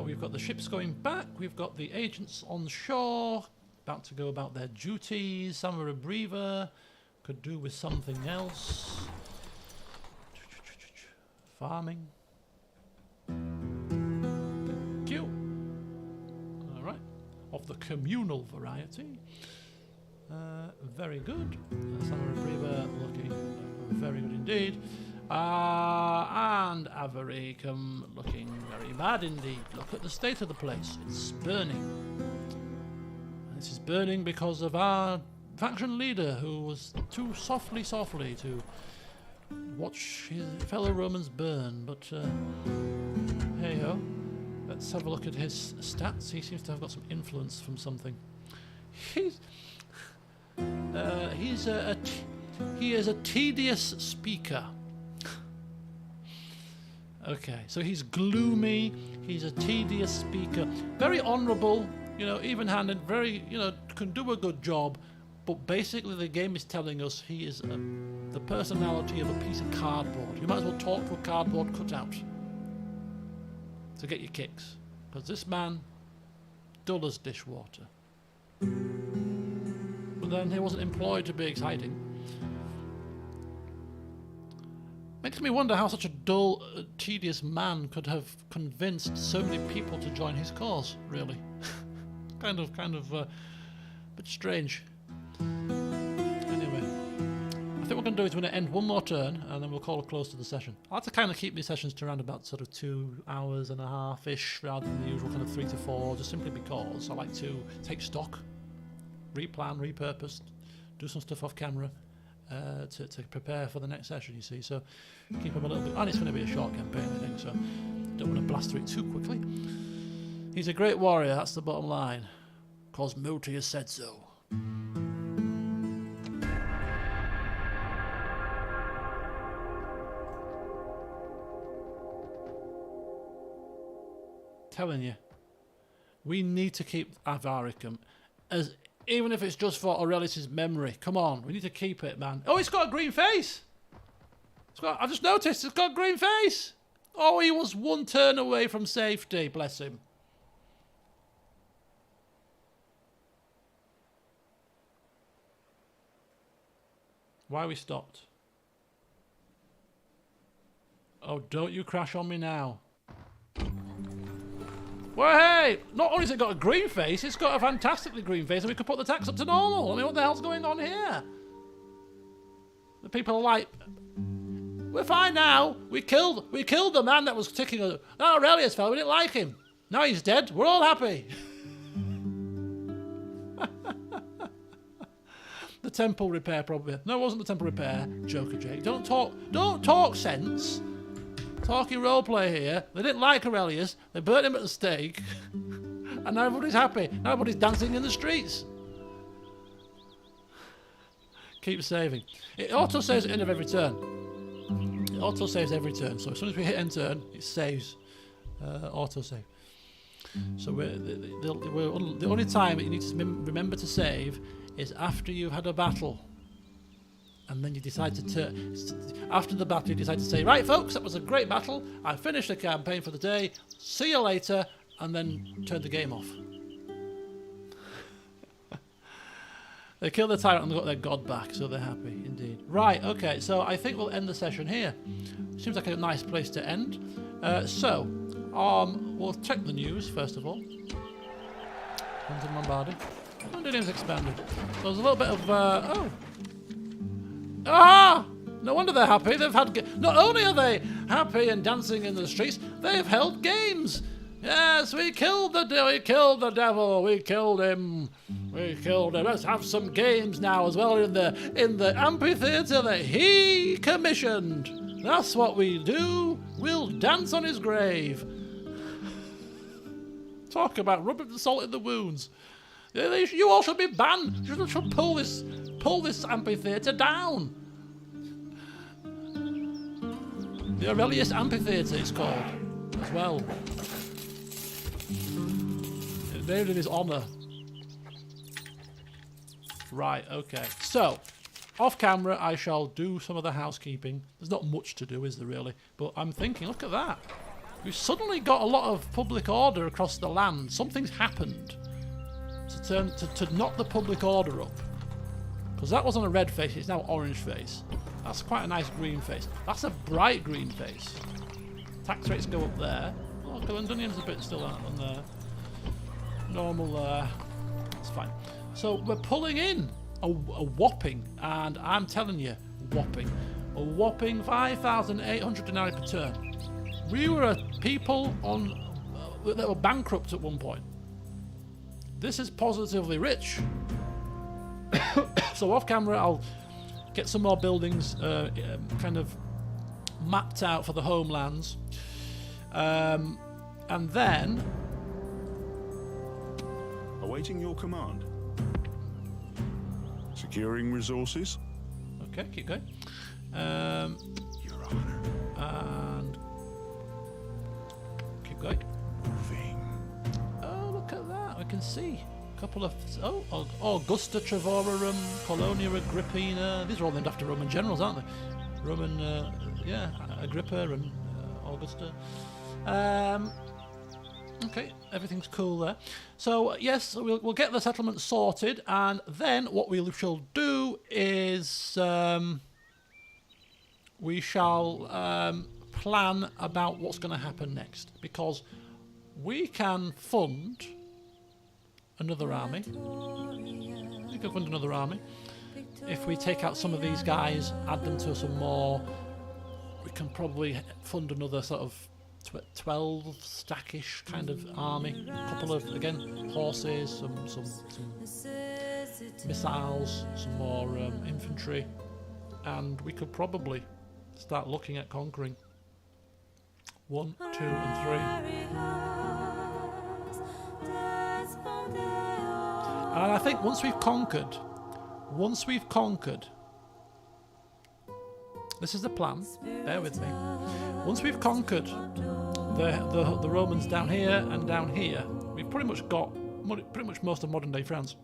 We've got the ships going back. We've got the agents on shore, about to go about their duties. Some are a breather, could do with something else. Farming. Cute. All right, of the communal variety. Very good. Summer Repriever looking very good indeed. And Avaricum looking very bad indeed. Look at the state of the place. It's burning. And this is burning because of our faction leader who was too softly to watch his fellow Romans burn. But hey ho. Let's have a look at his stats. He seems to have got some influence from something. He is a tedious speaker. Okay, so he's gloomy. He's a tedious speaker. Very honourable, even-handed. Very, can do a good job. But basically the game is telling us he is the personality of a piece of cardboard. You might as well talk to a cardboard cutout to get your kicks. Because this man, dull as dishwater. But then he wasn't employed to be exciting. Makes me wonder how such a dull, tedious man could have convinced so many people to join his cause, really. kind of bit strange. Anyway, I think what we're going to do is we're going to end one more turn and then we'll call a close to the session. I like to kind of keep these sessions to around about sort of 2 hours and a half-ish rather than the usual kind of 3 to 4, just simply because I like to take stock, replan, repurpose, do some stuff off camera to prepare for the next session, you see. So keep them a little bit, and it's going to be a short campaign, I think, so don't want to blast through it too quickly. He's a great warrior, that's the bottom line. Cause Moti has said so. Telling you, we need to keep Avaricum, as even if it's just for Aurelius' memory. Come on, we need to keep it, man. Oh, it's got a green face. I've just noticed it's got a green face. Oh, he was one turn away from safety. Bless him. Why we stopped? Oh, don't you crash on me now. Well, hey, not only has it got a green face, it's got a fantastically green face, and we could put the tax up to normal. I mean, what the hell's going on here? The people are like, we're fine now. We killed the man that was ticking. That Aurelius fella, we didn't like him. Now he's dead. We're all happy. The temple repair, probably. No, it wasn't the temple repair. Joker Jake. Don't talk sense. Talking roleplay here. They didn't like Aurelius. They burnt him at the stake. And now everybody's happy. Now everybody's dancing in the streets. Keep saving. It auto saves at the end of every turn. It auto saves every turn. So as soon as we hit end turn, it saves. Auto save. So the only time that you need to remember to save is after you've had a battle. And then you decide after the battle you decide to say, right folks, that was a great battle, I finished the campaign for the day, see you later, and then turn the game off. They killed the tyrant and they got their god back, so they're happy indeed. Right, okay, so I think we'll end the session here. Seems like a nice place to end. We'll check the news first of all. Hunter Lombardi. Londonium's expanded. So there's a little bit of no wonder they're happy. They've had not only are they happy and dancing in the streets, they've held games. Yes, we killed the devil. We killed him. Let's have some games now as well in the amphitheatre that he commissioned. That's what we do. We'll dance on his grave. Talk about rubbing the salt in the wounds. You all should be banned. You should pull this amphitheatre down. The Aurelius Amphitheatre is called as well. It's named in his honour. Right, okay. So, off camera I shall do some of the housekeeping. There's not much to do, is there really? But I'm thinking, look at that. We've suddenly got a lot of public order across the land. Something's happened to knock the public order up. Because that was on a red face, it's now orange face. That's quite a nice green face. That's a bright green face. Tax rates go up there. Oh, Londonium's a bit still out on there. Normal there. It's fine. So we're pulling in a whopping, and I'm telling you, a whopping 5,800 denarii per turn. We were people that were bankrupt at one point. This is positively rich. So off camera I'll get some more buildings kind of mapped out for the homelands. And then... Awaiting your command. Securing resources. Okay, keep going. Your honor. And... keep going. Moving. Oh, look at that. I can see. couple of Augusta Trevorum, Colonia Agrippina. These are all named after Roman generals, aren't they? Roman, Agrippa and Augusta. Okay, everything's cool there. So yes, we'll get the settlement sorted, and then what we shall do is we shall plan about what's going to happen next, because we can fund another army. We can fund another army if we take out some of these guys, add them to some more. We can probably fund another sort of 12 stackish kind of army. A couple of, again, horses, some missiles, some more infantry, and we could probably start looking at conquering 1, 2, and 3. And I think once we've conquered, this is the plan, bear with me. Once we've conquered the Romans down here and down here, we've pretty much got most of modern day France.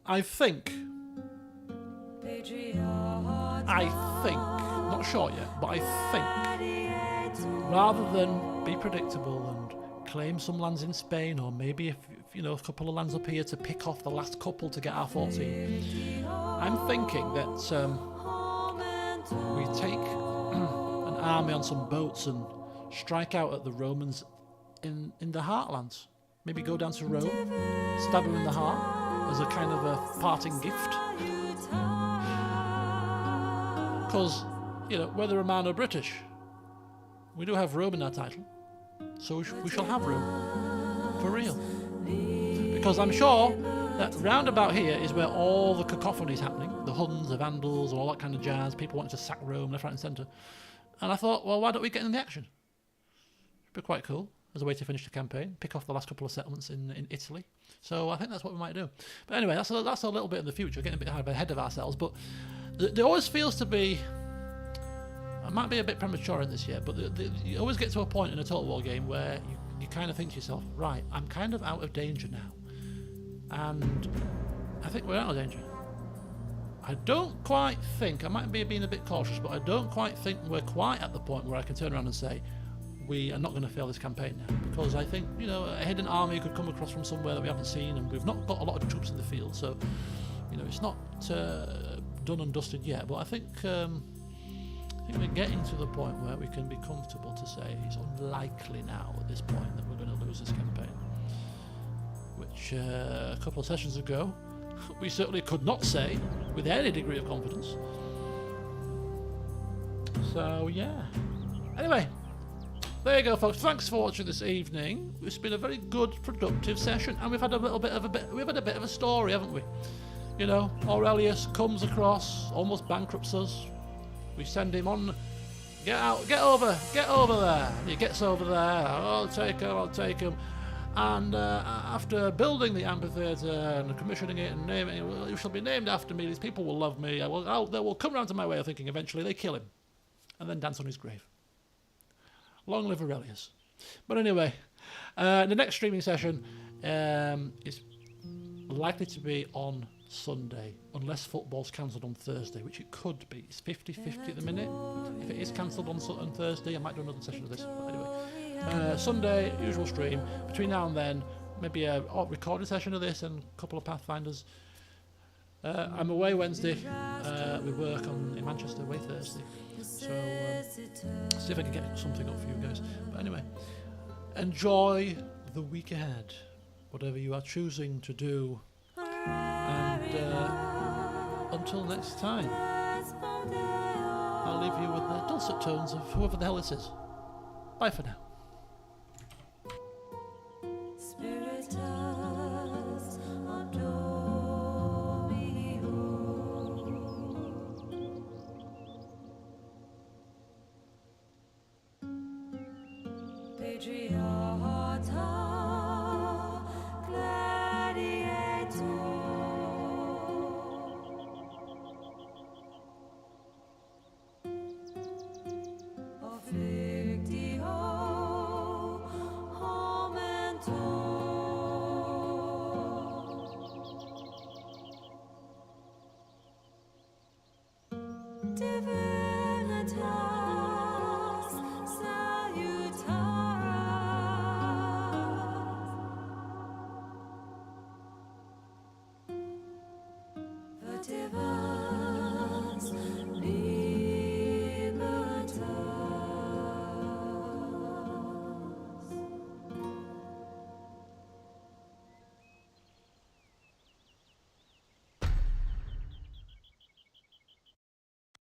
I think, not sure yet, but I think rather than be predictable and claim some lands in Spain, or maybe if a couple of lands up here to pick off the last couple to get our 14, I'm thinking that we take an army on some boats and strike out at the Romans in the heartlands. Maybe go down to Rome, stab them in the heart as a kind of a parting gift. Because, we're the Romano-British. We do have Rome in our title, so we shall have Rome, for real. Because I'm sure that round about here is where all the cacophony is happening. The Huns, the Vandals, all that kind of jazz. People wanting to sack Rome left, right and centre. And I thought, well, why don't we get in the action? It'd be quite cool as a way to finish the campaign. Pick off the last couple of settlements in Italy. So I think that's what we might do. But anyway, that's a little bit in the future, getting a bit ahead of ourselves. But there always feels to be... I might be a bit premature in this year, but you always get to a point in a Total War game where you kind of think to yourself, right, I'm kind of out of danger now. And I think we're out of danger. I don't quite think, I might be being a bit cautious, but I don't quite think we're quite at the point where I can turn around and say, we are not going to fail this campaign now. Because I think, a hidden army could come across from somewhere that we haven't seen, and we've not got a lot of troops in the field, so, it's not done and dusted yet. But I think we're getting to the point where we can be comfortable to say it's unlikely now at this point that we're going to lose this campaign. Which a couple of sessions ago we certainly could not say with any degree of confidence. So yeah. Anyway, there you go, folks. Thanks for watching this evening. It's been a very good, productive session, and we've had a bit of a story, haven't we? Aurelius comes across, almost bankrupts us. We send him on. Get over there. He gets over there. I'll take him. And after building the amphitheatre and commissioning it and naming it, well, it shall be named after me. These people will love me. They will come round to my way of thinking. Eventually, they kill him, and then dance on his grave. Long live Aurelius. But anyway, the next streaming session is likely to be on Sunday, unless football's cancelled on Thursday, which it could be. It's 50-50 at the minute. If it is cancelled on Thursday, I might do another session of this. But anyway, Sunday, usual stream. Between now and then, maybe a recorded session of this and a couple of Pathfinders. I'm away Wednesday. We work in Manchester, away Thursday. So see if I can get something up for you guys. But anyway, enjoy the week ahead, whatever you are choosing to do. And until next time, I'll leave you with the dulcet tones of whoever the hell this is. Bye for now. live in a tower.